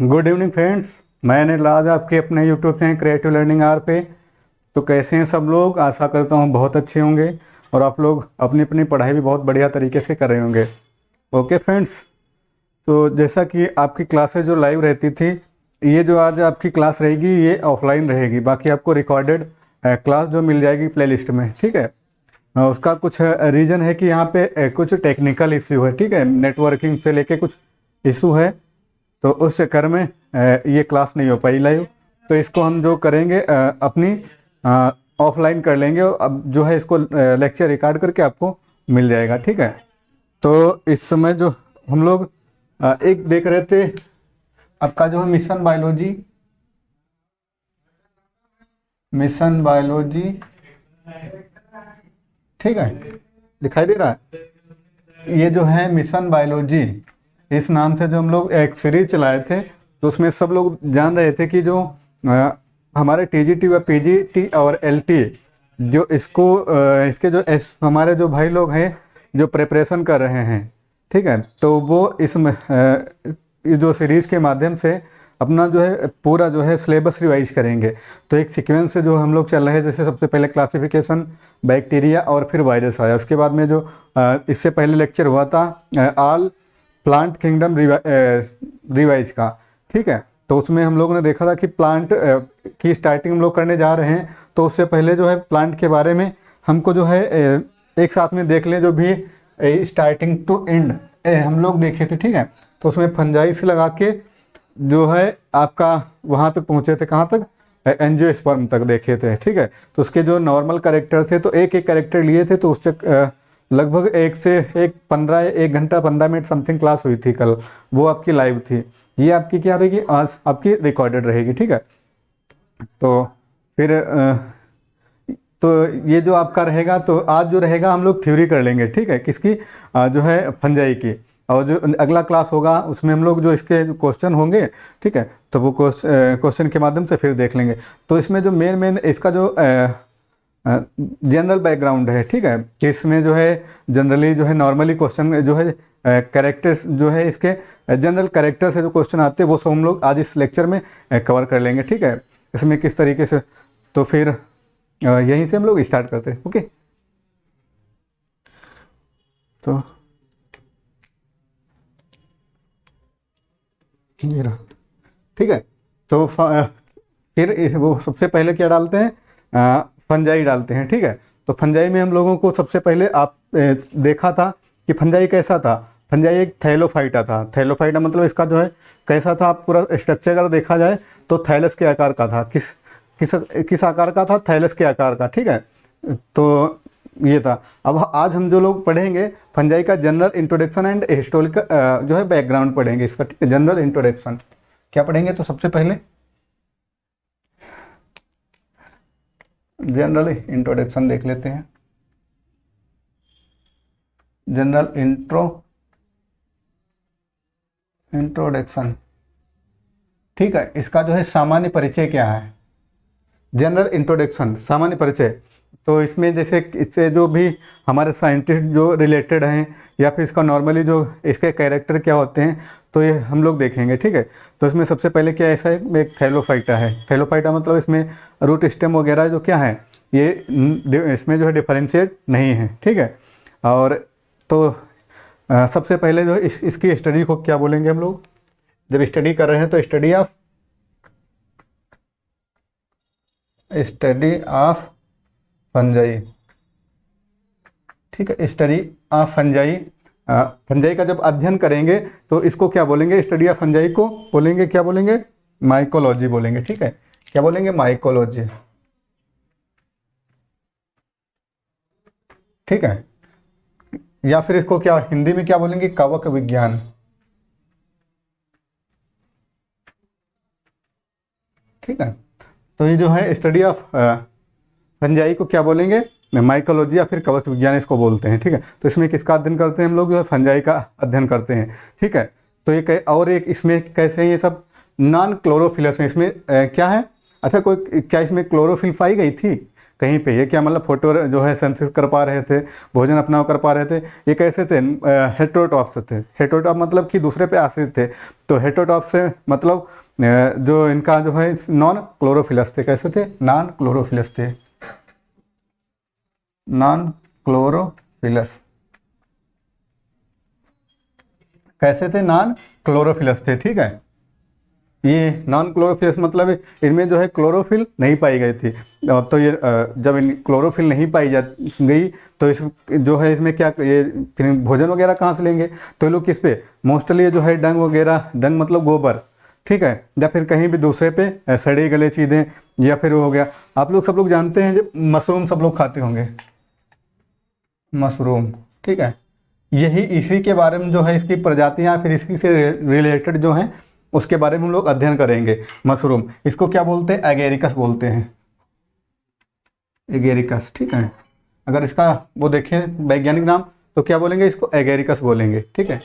Good evening friends, मैं अनिल आज आपके अपने YouTube channel creative learning R पे। तो कैसे हैं सब लोग? आशा करता हूँ बहुत अच्छे होंगे और आप लोग अपनी अपनी पढ़ाई भी बहुत बढ़िया तरीके से कर रहे होंगे। ओके फ्रेंड्स, तो जैसा कि आपकी क्लासेज जो लाइव रहती थी, ये जो आज आपकी क्लास रहेगी ये ऑफलाइन रहेगी। बाकी आपको रिकॉर्डेड क्लास जो मिल जाएगी प्लेलिस्ट में, ठीक है। उसका कुछ रीज़न है कि यहाँ पे कुछ टेक्निकल इश्यू है, ठीक है। नेटवर्किंग से लेके कुछ इशू है, तो उस चक्कर में ये क्लास नहीं हो पाई लाइव। तो इसको हम जो करेंगे अपनी ऑफलाइन कर लेंगे। अब जो है इसको लेक्चर रिकॉर्ड करके आपको मिल जाएगा, ठीक है। तो इस समय जो हम लोग एक देख रहे थे, आपका जो है मिशन बायोलॉजी, ठीक है, दिखाई दे रहा है। ये जो है मिशन बायोलॉजी, इस नाम से जो हम लोग एक सीरीज चलाए थे, तो उसमें सब लोग जान रहे थे कि जो हमारे टीजीटी व पीजीटी और एलटी जो इसको इसके जो हमारे जो भाई लोग हैं जो प्रिपरेशन कर रहे हैं, ठीक है, तो वो इस जो सीरीज़ के माध्यम से अपना जो है पूरा जो है सिलेबस रिवाइज करेंगे। तो एक सीक्वेंस से जो हम लोग चल रहे हैं, जैसे सबसे पहले क्लासिफिकेशन बैक्टीरिया और फिर वायरस आया। उसके बाद में जो इससे पहले लेक्चर हुआ था ऑल प्लांट किंगडम रिवाइज का, ठीक है। तो उसमें हम लोगों ने देखा था कि प्लांट की स्टार्टिंग हम लोग करने जा रहे हैं, तो उससे पहले जो है प्लांट के बारे में हमको जो है एक साथ में देख लें, जो भी स्टार्टिंग टू एंड हम लोग देखे थे, ठीक है। तो उसमें फंजाई से लगा के जो है आपका वहाँ तक पहुँचे थे, कहाँ तक? एंजियोस्पर्म तक देखे थे, ठीक है। तो उसके जो नॉर्मल कैरेक्टर थे, तो एक एक कैरेक्टर लिए थे, तो उससे लगभग 1 घंटा 15 मिनट समथिंग क्लास हुई थी कल, वो आपकी लाइव थी। ये आपकी क्या रहेगी? आज आपकी रिकॉर्डेड रहेगी, ठीक है। तो फिर तो ये जो आपका रहेगा, तो आज जो रहेगा हम लोग थ्योरी कर लेंगे, ठीक है, किसकी? जो है फंजाई की। और जो अगला क्लास होगा उसमें हम लोग जो इसके क्वेश्चन होंगे, ठीक है, तो वो क्वेश्चन के माध्यम से फिर देख लेंगे। तो इसमें जो मेन इसका जो जनरल बैकग्राउंड है, ठीक है, कि इसमें जो है जनरली जो है नॉर्मली क्वेश्चन जो है कैरेक्टर्स जो है इसके जनरल कैरेक्टर से जो क्वेश्चन आते हैं वो सब हम लोग आज इस लेक्चर में कवर कर लेंगे, ठीक है। इसमें किस तरीके से, तो फिर यहीं से हम लोग स्टार्ट करते हैं। ओके, तो ये रहा, ठीक है। तो फिर वो सबसे पहले क्या डालते हैं? फंजाई डालते हैं, ठीक है। तो फंजाई में हम लोगों को सबसे पहले आप देखा था कि फंजाई कैसा था। फंजाई एक थैलोफाइटा था। थैलोफाइटा मतलब इसका जो है कैसा था, आप पूरा स्ट्रक्चर अगर देखा जाए तो थैलस के आकार का था। किस आकार का था? थैलस के आकार का, ठीक है। तो ये था। अब आज हम जो लोग पढ़ेंगे फंजाई का जनरल इंट्रोडक्शन एंड हिस्टोरिकल जो है बैकग्राउंड पढ़ेंगे इसका, ठीक है। जनरल इंट्रोडक्शन क्या पढ़ेंगे? तो सबसे पहले जनरल इंट्रोडक्शन देख लेते हैं। जनरल इंट्रोडक्शन, ठीक है। इसका जो है सामान्य परिचय क्या है? जनरल इंट्रोडक्शन सामान्य परिचय। तो इसमें जैसे इससे जो भी हमारे साइंटिस्ट जो रिलेटेड हैं, या फिर इसका नॉर्मली जो इसके कैरेक्टर क्या होते हैं, तो ये हम लोग देखेंगे, ठीक है। तो इसमें सबसे पहले क्या ऐसा है, एक थैलोफाइटा है। थैलोफाइटा मतलब इसमें रूट स्टेम वगैरह जो क्या है, ये इसमें जो है डिफरेंशिएट नहीं है, ठीक है। और तो सबसे पहले जो इसकी स्टडी को क्या बोलेंगे हम लोग? जब स्टडी कर रहे हैं तो स्टडी ऑफ फंजाई, ठीक है। स्टडी ऑफ फंजाई, फंजाई का जब अध्ययन करेंगे तो इसको क्या बोलेंगे? स्टडी ऑफ फंजाई को बोलेंगे, क्या बोलेंगे? माइकोलॉजी बोलेंगे, ठीक है। क्या बोलेंगे? माइकोलॉजी, ठीक है। या फिर इसको क्या हिंदी में क्या बोलेंगे? कवक विज्ञान, ठीक है। तो ये जो है स्टडी ऑफ फंजाई को क्या बोलेंगे? माइकोलॉजी या फिर कवक विज्ञान इसको बोलते हैं, ठीक है। तो इसमें किसका अध्ययन करते हैं हम लोग? जो है फंजाई का अध्ययन करते हैं, ठीक है। तो ये और एक इसमें कैसे हैं ये सब? नॉन क्लोरोफिलस में इसमें क्या है? अच्छा, कोई क्या इसमें क्लोरोफिल पाई गई थी? कहीं पे, ये क्या मतलब फोटो जो है सेंसिस कर पा रहे थे, भोजन अपना कर पा रहे थे, ये कैसे थे? हेटेरोट्रॉप्स थे। हेटेरोट्रॉप मतलब कि दूसरे पे आश्रित थे। तो हेटेरोट्रॉप से मतलब जो इनका जो है नॉन क्लोरोफिलस थे। कैसे थे? नॉन क्लोरोफिलस थे, नॉन क्लोरोफिलस। कैसे थे? नॉन क्लोरोफिलस थे, ठीक है। ये नॉन क्लोरोफिलस मतलब इनमें जो है क्लोरोफिल नहीं पाई गई थी। तो ये जब इन क्लोरोफिल नहीं पाई जा गई तो इस जो है इसमें क्या, ये फिर भोजन वगैरह कहाँ से लेंगे? तो ये लोग किस पे मोस्टली जो है डंग वगैरह, डंग मतलब गोबर, ठीक है, या फिर कहीं भी दूसरे पे सड़े गले चीज़ें, या फिर वो हो गया। आप लोग सब लोग जानते हैं जब मशरूम सब लोग खाते होंगे, मशरूम, ठीक है। यही इसी के बारे में जो है इसकी प्रजातियां, फिर इसी से रिलेटेड जो हैं उसके बारे में हम लोग अध्ययन करेंगे। मशरूम, इसको क्या बोलते हैं? एगेरिकस बोलते हैं, एगेरिकस, ठीक है। अगर इसका वो देखें वैज्ञानिक नाम तो क्या बोलेंगे? इसको एगेरिकस बोलेंगे, ठीक है।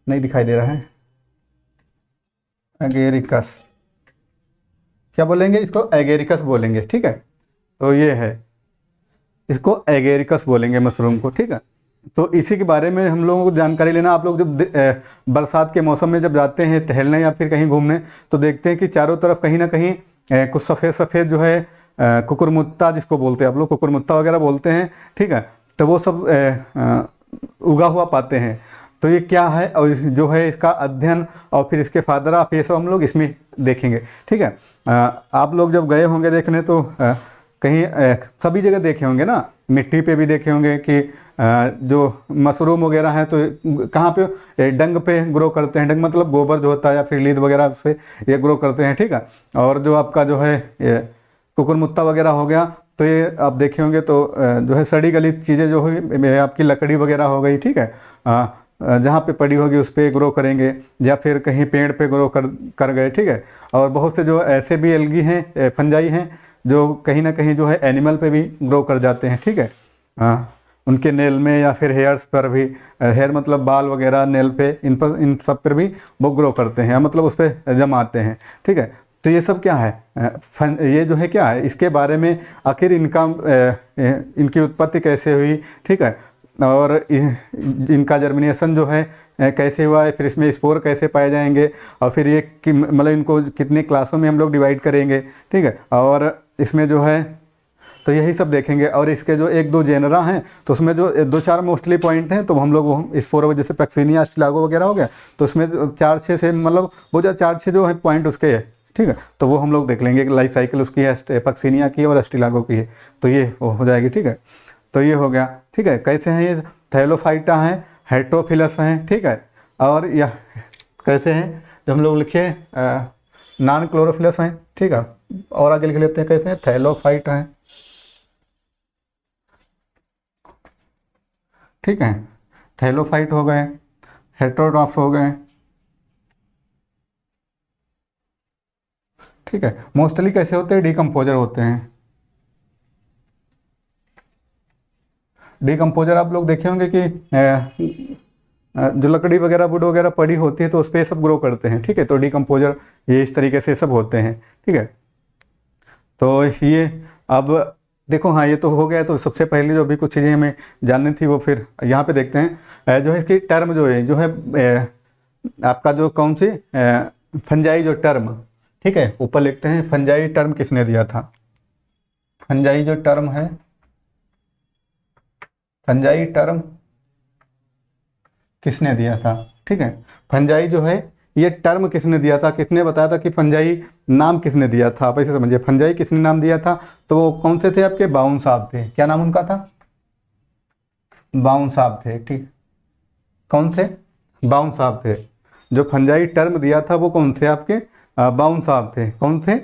नहीं दिखाई दे रहा है, एगेरिकस क्या बोलेंगे? इसको एगेरिकस बोलेंगे, ठीक है। तो ये है, इसको एगेरिकस बोलेंगे मशरूम को, ठीक है। तो इसी के बारे में हम लोगों को जानकारी लेना। आप लोग जब बरसात के मौसम में जब जाते हैं टहलने या फिर कहीं घूमने तो देखते हैं कि चारों तरफ कहीं ना कहीं कुछ सफ़ेद सफ़ेद जो है कुकुरमुत्ता, जिसको बोलते हैं आप लोग, कुकुरमुत्ता वगैरह बोलते हैं, ठीक है। तो वो सब उगा हुआ पाते हैं। तो ये क्या है और जो है इसका अध्ययन और फिर इसके फादर ऑफ, ये सब हम लोग इसमें देखेंगे, ठीक है। आप लोग जब गए होंगे देखने तो कहीं सभी जगह देखे होंगे ना, मिट्टी पे भी देखे होंगे कि जो मशरूम वगैरह हैं तो कहाँ पे? डंग पे ग्रो करते हैं। डंग मतलब गोबर जो होता है या फिर लीद वगैरह, उस पर ये ग्रो करते हैं, ठीक है। और जो आपका जो है कुकुरमुत्ता वगैरह हो गया तो ये आप देखे होंगे तो जो है सड़ी गली चीज़ें जो हुई, आपकी लकड़ी वगैरह हो गई, ठीक है, जहाँ पे पड़ी होगी उस पर ग्रो करेंगे, या फिर कहीं पेड़ पे ग्रो कर गए, ठीक है। और बहुत से जो ऐसे भी एल्गी हैं, फंजाई हैं, जो कहीं ना कहीं जो है एनिमल पे भी ग्रो कर जाते हैं, ठीक है। उनके नेल में या फिर हेयर्स पर भी, हेयर मतलब बाल वगैरह, नेल पे, इन सब पर भी वो ग्रो करते हैं, मतलब उस पर जमाते हैं, ठीक है। तो ये सब क्या है? ये जो है क्या है, इसके बारे में आखिर इनका इनकी उत्पत्ति कैसे हुई, ठीक है, और इनका जर्मिनेशन जो है कैसे हुआ है, फिर इसमें स्पोर कैसे पाए जाएंगे, और फिर ये मतलब इनको कितने क्लासों में हम लोग डिवाइड करेंगे, ठीक है। और इसमें जो है तो यही सब देखेंगे। और इसके जो एक दो जेनरा हैं तो उसमें जो दो चार मोस्टली पॉइंट हैं तो हम लोग इस फोर, जैसे पैक्सिनिया, अस्टिलागो वगैरह हो गया, तो उसमें 4-6 से मतलब वो जो 4-6 जो है पॉइंट उसके है, ठीक है। तो वो हम लोग देख लेंगे, लाइफ साइकिल उसकी है, पैक्सिनिया की और अस्टिलागो की है, तो ये वो हो जाएगी, ठीक है। तो ये हो गया, ठीक है। कैसे हैं ये? थैलोफाइटा हैं, हेट्रोफिलस हैं, ठीक है। और यह कैसे हैं? जब हम लोग लिखे नॉन क्लोरोफिलस हैं, ठीक है। और आगे लिख लेते हैं कैसे हैं? थैलोफाइट हैं, ठीक है। थैलोफाइट हो गए, हेटेरोट्रॉप्स हो गए, ठीक है। मोस्टली कैसे होते हैं? डिकम्पोजर होते हैं। डिकम्पोजर आप लोग देखे होंगे कि जो लकड़ी वगैरह, वुड वगैरह पड़ी होती है तो उस पर सब ग्रो करते हैं, ठीक है। तो डिकम्पोजर ये इस तरीके से सब होते हैं, ठीक है। तो ये अब देखो, हाँ ये तो हो गया। तो सबसे पहले जो भी कुछ चीज़ें हमें जाननी थी वो फिर यहाँ पे देखते हैं। जो है इसकी टर्म जो है आपका जो कौन सी फंजाई जो टर्म, ठीक है, ऊपर लिखते हैं फंजाई टर्म किसने दिया था? फंजाई जो टर्म है, फंजाई टर्म किसने दिया था, ठीक है। फंजाई जो है ये टर्म किसने दिया था, किसने बताया था कि फंजाई नाम किसने दिया था? आप ऐसे समझिए, फंजाई किसने नाम दिया था? तो वो कौन से थे? आपके बाउन साहब थे। क्या नाम उनका था? बाउन साहब थे, ठीक। कौन थे? बाउन साहब थे। जो फंजाई टर्म दिया था वो कौन थे? आपके बाउन साहब थे। कौन थे?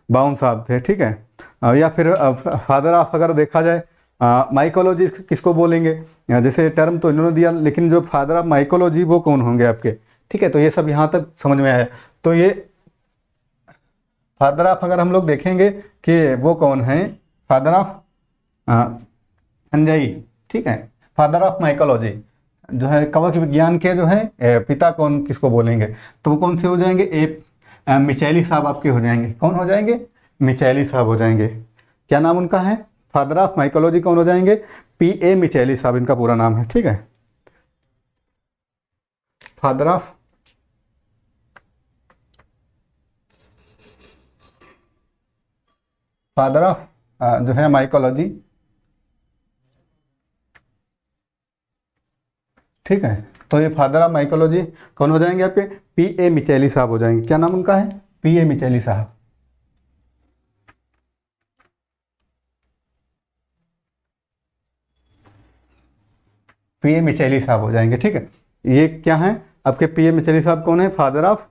बाउन साहब थे, ठीक है। या फिर फादर ऑफ अगर देखा जाए, माइकोलॉजी किसको बोलेंगे? जैसे टर्म तो इन्होंने दिया, लेकिन जो फादर ऑफ माइकोलॉजी वो कौन होंगे आपके, ठीक है। तो ये सब यहाँ तक समझ में आया। तो ये फादर ऑफ अगर हम लोग देखेंगे कि वो कौन है, फादर ऑफ फंजाई, ठीक है, फादर ऑफ माइकोलॉजी जो है, कवक विज्ञान के जो है पिता कौन, किसको बोलेंगे? तो वो कौन से हो जाएंगे? मिचेली साहब आपके हो जाएंगे। कौन हो जाएंगे? मिचेली साहब हो जाएंगे। क्या नाम उनका है? फादर ऑफ माइकोलॉजी कौन हो जाएंगे? P.A. मिचेली साहब इनका पूरा नाम है, ठीक है। फादर ऑफ जो है माइकोलॉजी, ठीक है। तो ये फादर ऑफ माइकोलॉजी कौन हो जाएंगे आपके? P.A. मिचेली साहब हो जाएंगे। क्या नाम उनका है? P.A. मिचेली साहब। P.A. मिचेली साहब हो जाएंगे, ठीक है। ये क्या है आपके? P.A. मिचेली साहब कौन है? फादर ऑफ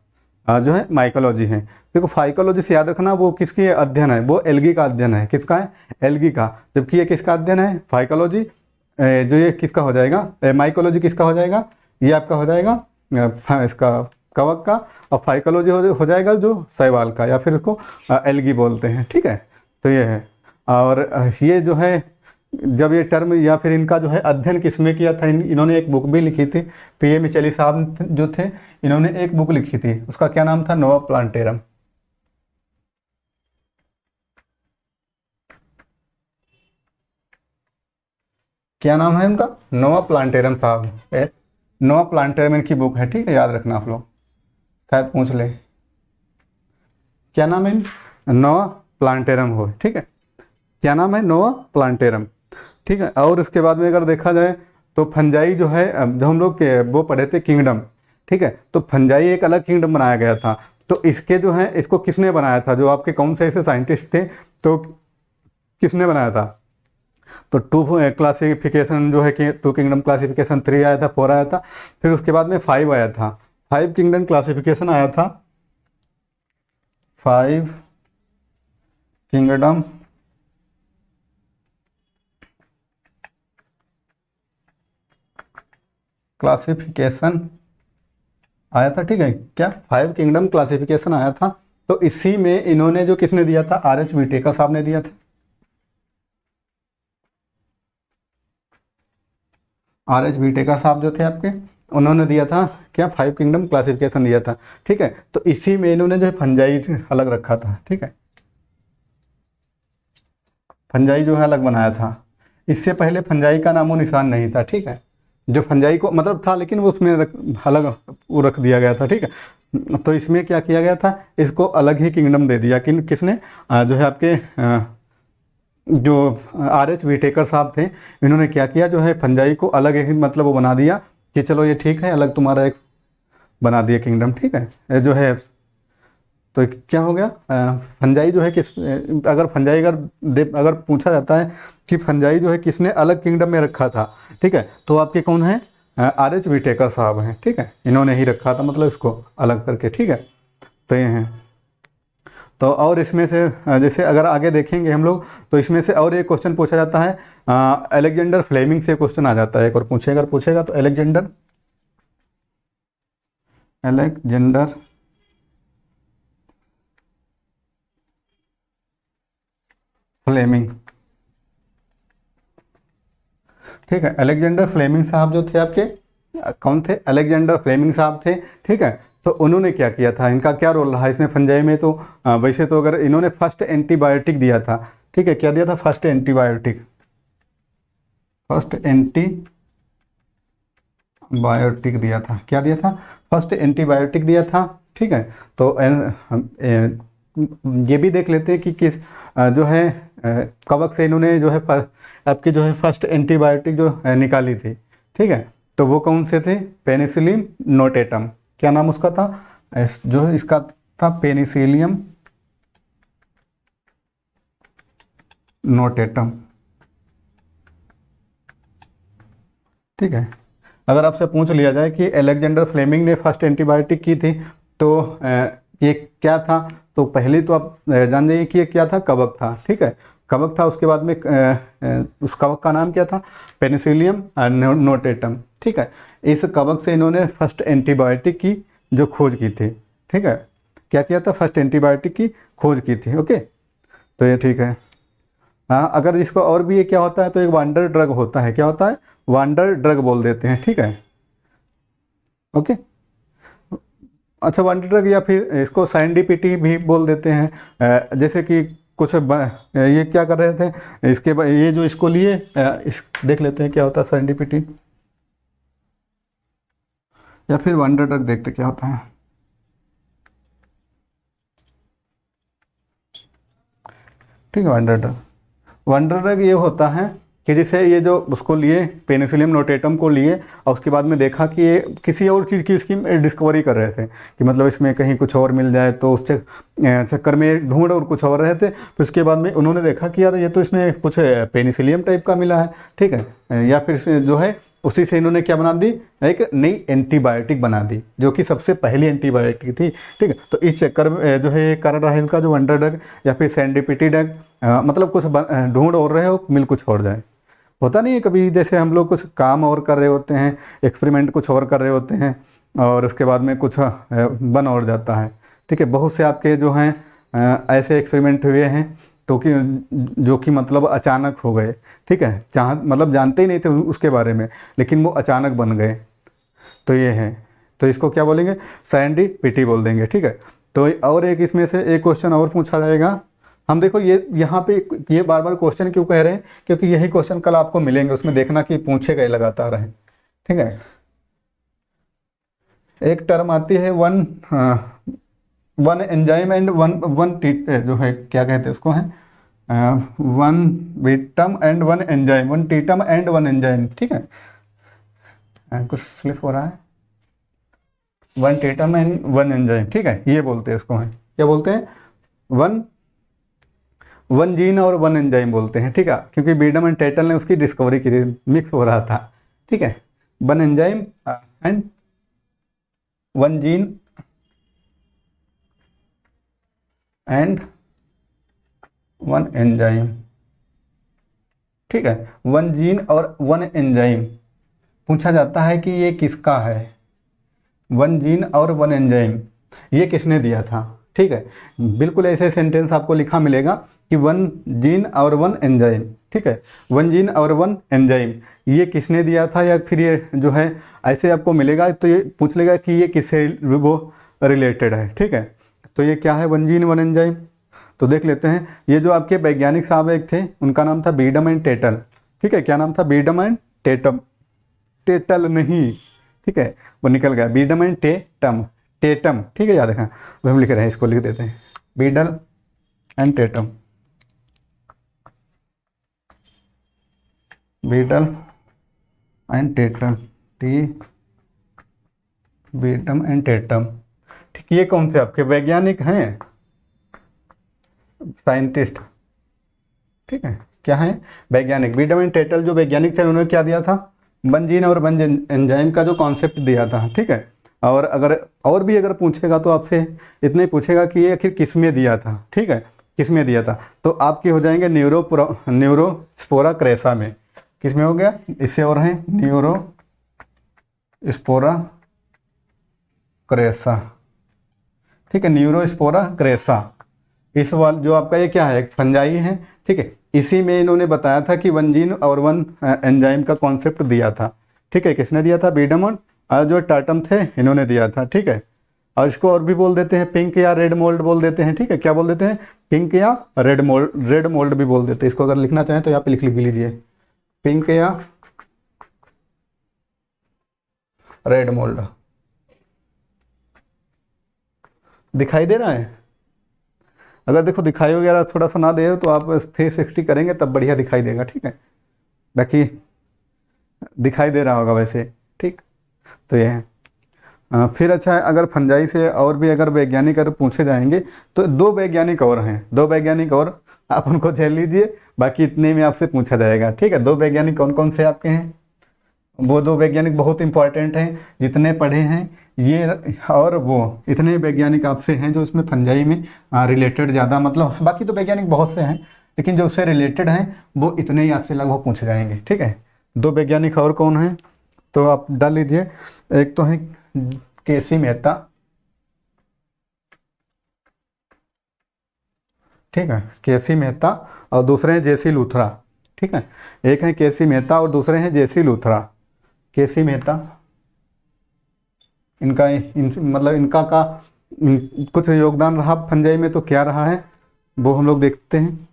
जो है माइकोलॉजी है। देखो फाइकोलॉजी से याद रखना वो किसकी अध्ययन है? वो एल्गी का अध्ययन है। किसका है? एल्गी का। जबकि ये किसका अध्ययन है? फाइकोलॉजी। जो ये किसका हो जाएगा? माइकोलॉजी किसका हो जाएगा? ये आपका हो जाएगा इसका कवक का, और फाइकोलॉजी हो जाएगा जो शैवाल का, या फिर उसको एल्गी बोलते हैं, ठीक है। तो ये है। और ये जो है जब ये टर्म या फिर इनका जो है अध्ययन किसमें किया था, इन्होंने एक बुक भी लिखी थी। P.A. मिचेली साहब जो थे, इन्होंने एक बुक लिखी थी, उसका क्या नाम था? नोवा प्लांटेरम। क्या नाम है उनका? नोवा प्लांटेरम साहब। नोवा प्लांटेरम इनकी बुक है, ठीक है, याद रखना आप लोग, शायद पूछ ले। क्या नाम है? नोवा प्लांटेरम हो, ठीक है। क्या नाम है? नोवा प्लांटेरम, ठीक है। और इसके बाद में अगर देखा जाए तो फंजाई जो है, जो हम लोग वो पढ़े थे किंगडम, ठीक है, तो फंजाई एक अलग किंगडम बनाया गया था। तो इसके जो है इसको किसने बनाया था? जो आपके कौन से ऐसे साइंटिस्ट थे, तो किसने बनाया था? तो टू क्लासिफिकेशन जो है कि टू किंगडम क्लासिफिकेशन 3 आया था, 4 आया था, फिर उसके बाद में 5 आया था। 5 किंगडम क्लासिफिकेशन आया था। 5 किंगडम क्लासिफिकेशन आया था, ठीक है। क्या? 5 किंगडम क्लासिफिकेशन आया था। तो इसी में इन्होंने जो किसने दिया था? R.H. विटेकर साहब ने दिया था। R.H. विटेकर साहब जो थे आपके, उन्होंने दिया था क्या? 5 किंगडम क्लासिफिकेशन दिया था, ठीक है। तो इसी में इन्होंने जो है फंजाई अलग रखा था, ठीक है। फंजाई जो है अलग बनाया था। इससे पहले फंजाई का नामो निशान नहीं था, ठीक है। जो फंजाई को मतलब था, लेकिन वो उसमें अलग वो रख दिया गया था, ठीक है। तो इसमें क्या किया गया था? इसको अलग ही किंगडम दे दिया। किसने? जो है आपके जो R.H. विटेकर साहब थे, इन्होंने क्या किया, जो है फंजाई को अलग ही मतलब वो बना दिया कि चलो ये ठीक है, अलग तुम्हारा एक बना दिया किंगडम, ठीक है। ये जो है तो क्या हो गया? फंजाई जो है अगर फंजाई अगर पूछा जाता है कि फंजाई जो है किसने अलग किंगडम में रखा था, ठीक है, तो आपके कौन है? R.H. विटेकर साहब हैं, ठीक है। इन्होंने ही रखा था, मतलब इसको अलग करके, ठीक है। तो ये हैं। तो और इसमें से जैसे अगर आगे देखेंगे हम लोग, तो इसमें से और एक क्वेश्चन पूछा जाता है, अलेक्जेंडर फ्लेमिंग से क्वेश्चन आ जाता है एक और पूछेगा तो अलेक्जेंडर फ्लेमिंग, ठीक है। अलेक्जेंडर फ्लेमिंग साहब जो थे आपके, कौन थे? अलेक्जेंडर फ्लेमिंग साहब थे, ठीक है। तो उन्होंने क्या किया था? इनका क्या रोल रहा इसमें फंजाई में? तो वैसे तो अगर इन्होंने फर्स्ट एंटीबायोटिक दिया था, ठीक है। क्या दिया था? फर्स्ट एंटीबायोटिक दिया था। क्या दिया था? फर्स्ट एंटीबायोटिक दिया था, ठीक है। तो ये भी देख लेते हैं कि किस जो है कवक से इन्होंने जो है आपकी जो है फर्स्ट एंटीबायोटिक जो निकाली थी, ठीक है। तो वो कौन से थे? Penicillin notatum. क्या नाम उसका था? जो इसका था पेनिसिलियम नोटेटम, ठीक है। अगर आपसे पूछ लिया जाए कि अलेक्जेंडर फ्लेमिंग ने फर्स्ट एंटीबायोटिक की थी, तो ये क्या था? तो पहले तो आप जान जाइए कि ये क्या था? कवक था, ठीक है। कवक था। उसके बाद में उस कवक का नाम क्या था? पेनिसिलियम नोटेटम, ठीक है। इस कवक से इन्होंने फर्स्ट एंटीबायोटिक की जो खोज की थी, ठीक है। क्या किया था? फर्स्ट एंटीबायोटिक की खोज की थी, ओके। तो ये ठीक है। हाँ, अगर इसको और भी ये क्या होता है, तो एक वांडर ड्रग होता है। क्या होता है? वांडर ड्रग बोल देते हैं, ठीक है, ओके। अच्छा, वांडर ड्रग या फिर इसको साइंडिपिटी भी बोल देते हैं। जैसे कि ये क्या कर रहे थे, इसके बाद ये जो इसको लिए देख लेते हैं क्या होता है सेरेंडिपिटी, या फिर वंडर ड्रग देखते क्या होता है। ठीक है, वंडर ड्रग ये होता है कि जैसे ये जो उसको लिए पेनिसिलियम नोटेटम को लिए और उसके बाद में देखा कि ये किसी और चीज़ की इसकी डिस्कवरी कर रहे थे कि मतलब इसमें कहीं कुछ और मिल जाए, तो उस चक्कर में ढूंढ और कुछ और रहे थे। फिर उसके बाद में उन्होंने देखा कि यार ये तो इसमें कुछ पेनिसिलियम टाइप का मिला है, ठीक है, या फिर जो है उसी से इन्होंने क्या बना दी, एक नई एंटीबायोटिक बना दी जो कि सबसे पहली एंटीबायोटिक थी। ठीक है, तो इस चक्कर में जो है ये कारण रहा है इनका जो वंडर ड्रग या फिर सेरेंडिपिटी ड्रग, मतलब कुछ ढूंढ और रहे हो मिल कुछ और जाए। होता नहीं है कभी जैसे हम लोग कुछ काम और कर रहे होते हैं, एक्सपेरिमेंट कुछ और कर रहे होते हैं और उसके बाद में कुछ बन और जाता है। ठीक है, बहुत से आपके जो हैं ऐसे एक्सपेरिमेंट हुए हैं तो कि जो कि मतलब अचानक हो गए। ठीक है, मतलब जानते ही नहीं थे उसके बारे में, लेकिन वो अचानक बन गए। तो ये है, तो इसको क्या बोलेंगे, सेरेंडिपिटी बोल देंगे। ठीक है, तो और एक इसमें से एक क्वेश्चन और पूछा जाएगा। हम देखो ये यहाँ पे ये बार बार क्वेश्चन क्यों कह रहे हैं, क्योंकि यही क्वेश्चन कल आपको मिलेंगे, उसमें देखना कि पूछे गए लगातार हैं। ठीक है, एक टर्म आती है वन एंजाइम एंड वन जो है क्या कहते हैं उसको, है वन बीटम and one enzyme, one Tatum and one enzyme. ठीक है, कुछ स्लिप हो रहा है, one Tatum and one enzyme. ठीक है, ये बोलते हैं इसको, है क्या बोलते हैं, वन जीन और वन एंजाइम बोलते हैं। ठीक है, क्योंकि बीडम एंड टेटल ने उसकी डिस्कवरी की थी, मिक्स हो रहा था। ठीक है, one enzyme and one gene and one enzyme. ठीक है, वन जीन और वन एंजाइम पूछा जाता है कि ये किसका है, वन जीन और वन एंजाइम ये किसने दिया था। ठीक है, बिल्कुल ऐसे सेंटेंस आपको लिखा मिलेगा कि वन जीन और वन एंजाइम। ठीक है, वन जीन और वन एंजाइम ये किसने दिया था, या फिर ये जो है ऐसे आपको मिलेगा तो ये पूछ लेगा कि ये किससे वो रिलेटेड है। ठीक है, तो ये क्या है, वन जीन वन एंजाइम। तो देख लेते हैं, ये जो आपके वैज्ञानिक साहब एक थे उनका नाम था बीडम एंड टेटल। ठीक है, क्या नाम था, बीडम एंड टेटम, टेटल नहीं। ठीक है, वो निकल गया, बीडम एंड टेटम। ठीक है, याद रखना, वो हम लिख रहे हैं, इसको लिख देते हैं, Beadle and Tatum, Beadle and Tatum, Beadle and Tatum. ठीक, ये कौन से आपके वैज्ञानिक हैं, साइंटिस्ट। ठीक है, क्या है, वैज्ञानिक। बीडम एंड टेटल जो वैज्ञानिक थे उन्होंने क्या दिया था, वन जीन और वन एंजाइम का जो कॉन्सेप्ट दिया था। ठीक है, और अगर और भी अगर पूछेगा तो आपसे इतना ही पूछेगा कि ये आखिर किस में दिया था। ठीक है, किस में दिया था, तो आपके हो जाएंगे न्यूरोस्पोरा क्रेसा में। किस में हो गया, इससे और हैं न्यूरोस्पोरा क्रेसा। ठीक है, न्यूरोस्पोरा क्रेसा, इस वाल जो आपका ये क्या है, एक फंजाई है। ठीक है, इसी में इन्होंने बताया था कि वन जीन और वन एंजाइम का कॉन्सेप्ट दिया था। ठीक है, किसने दिया था, बीडम और जो टाटम थे इन्होंने दिया था। ठीक है, और इसको और भी बोल देते हैं, पिंक या रेड मोल्ड बोल देते हैं। ठीक है, क्या बोल देते हैं, पिंक या रेड मोल्ड भी बोल देते हैं। इसको अगर लिखना चाहें तो यहाँ पे लिख लीजिए, पिंक या रेड मोल्ड। दिखाई दे रहा है, अगर देखो दिखाई वगैरह थोड़ा सा ना दे तो आप 360 करेंगे तब बढ़िया दिखाई देगा। ठीक है, बाकी दिखाई दे रहा होगा वैसे। ठीक, तो ये है। फिर अच्छा, अगर फंजाई से और भी अगर वैज्ञानिक अगर पूछे जाएंगे तो दो वैज्ञानिक और हैं, दो वैज्ञानिक और, आप उनको झेल लीजिए, बाकी इतने में आपसे पूछा जाएगा। ठीक है, दो वैज्ञानिक कौन कौन से आपके हैं, वो दो वैज्ञानिक बहुत इंपॉर्टेंट हैं, जितने पढ़े हैं ये और वो, इतने वैज्ञानिक आपसे हैं जो इसमें फंजाई में रिलेटेड ज़्यादा, मतलब बाकी तो वैज्ञानिक बहुत से हैं लेकिन जो उससे रिलेटेड हैं वो इतने ही आपसे लगभग पूछे जाएंगे। ठीक है, दो वैज्ञानिक और कौन हैं, तो आप डाल लीजिए, एक तो है केसी मेहता। ठीक है, केसी मेहता, और दूसरे हैं जेसी लूथरा। ठीक है, एक है केसी मेहता और दूसरे हैं जेसी लूथरा। केसी मेहता, मतलब इनका कुछ योगदान रहा फंजाई में, तो क्या रहा है, वो हम लोग देखते हैं।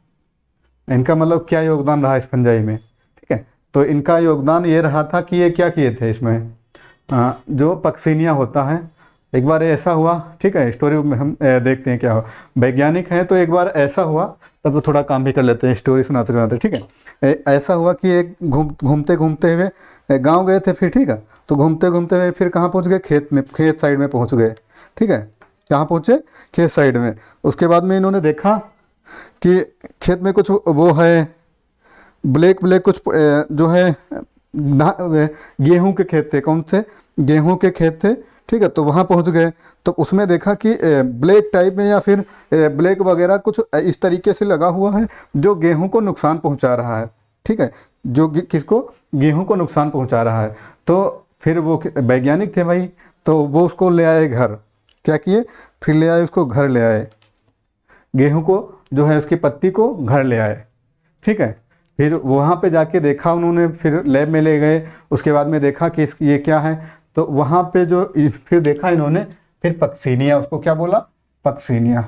इनका मतलब क्या योगदान रहा इस फंजाई में, ठीक है। तो इनका योगदान ये रहा था कि ये क्या किए थे इसमें, जो पक्सिनिया होता है, एक बार ऐसा हुआ, ठीक है, स्टोरी में हम देखते हैं क्या हुआ। वैज्ञानिक हैं तो एक बार ऐसा हुआ, तब तो थोड़ा काम भी कर लेते हैं, स्टोरी सुनाते सुनाते, ठीक है। ऐसा हुआ कि एक घूमते घूमते हुए गांव गए थे फिर, ठीक है। तो घूमते घूमते हुए फिर कहाँ पहुँच गए, खेत में, खेत साइड में पहुँच गए, ठीक है। कहाँ पहुँचे, खेत साइड में। उसके बाद में इन्होंने देखा कि खेत में कुछ वो है, ब्लैक ब्लैक कुछ जो है गेहूं के खेत थे, कौन थे, गेहूं के खेत थे, ठीक है। तो वहाँ पहुँच गए, तो उसमें देखा कि ब्लैक टाइप में या फिर ब्लैक वगैरह कुछ इस तरीके से लगा हुआ है जो गेहूं को नुकसान पहुँचा रहा है, ठीक है, जो किसको, गेहूं को नुकसान पहुँचा रहा है। तो फिर वो वैज्ञानिक थे भाई, तो वो उसको ले आए घर, क्या किए, फिर ले आए उसको घर ले आए, गेहूं को जो है उसकी पत्ती को घर ले आए, ठीक है। फिर वहाँ पे जाके देखा उन्होंने, फिर लैब में ले गए, उसके बाद में देखा कि ये क्या है। तो वहाँ पे जो फिर देखा इन्होंने, फिर पक्सिनिया, उसको क्या बोला, पक्सिनिया,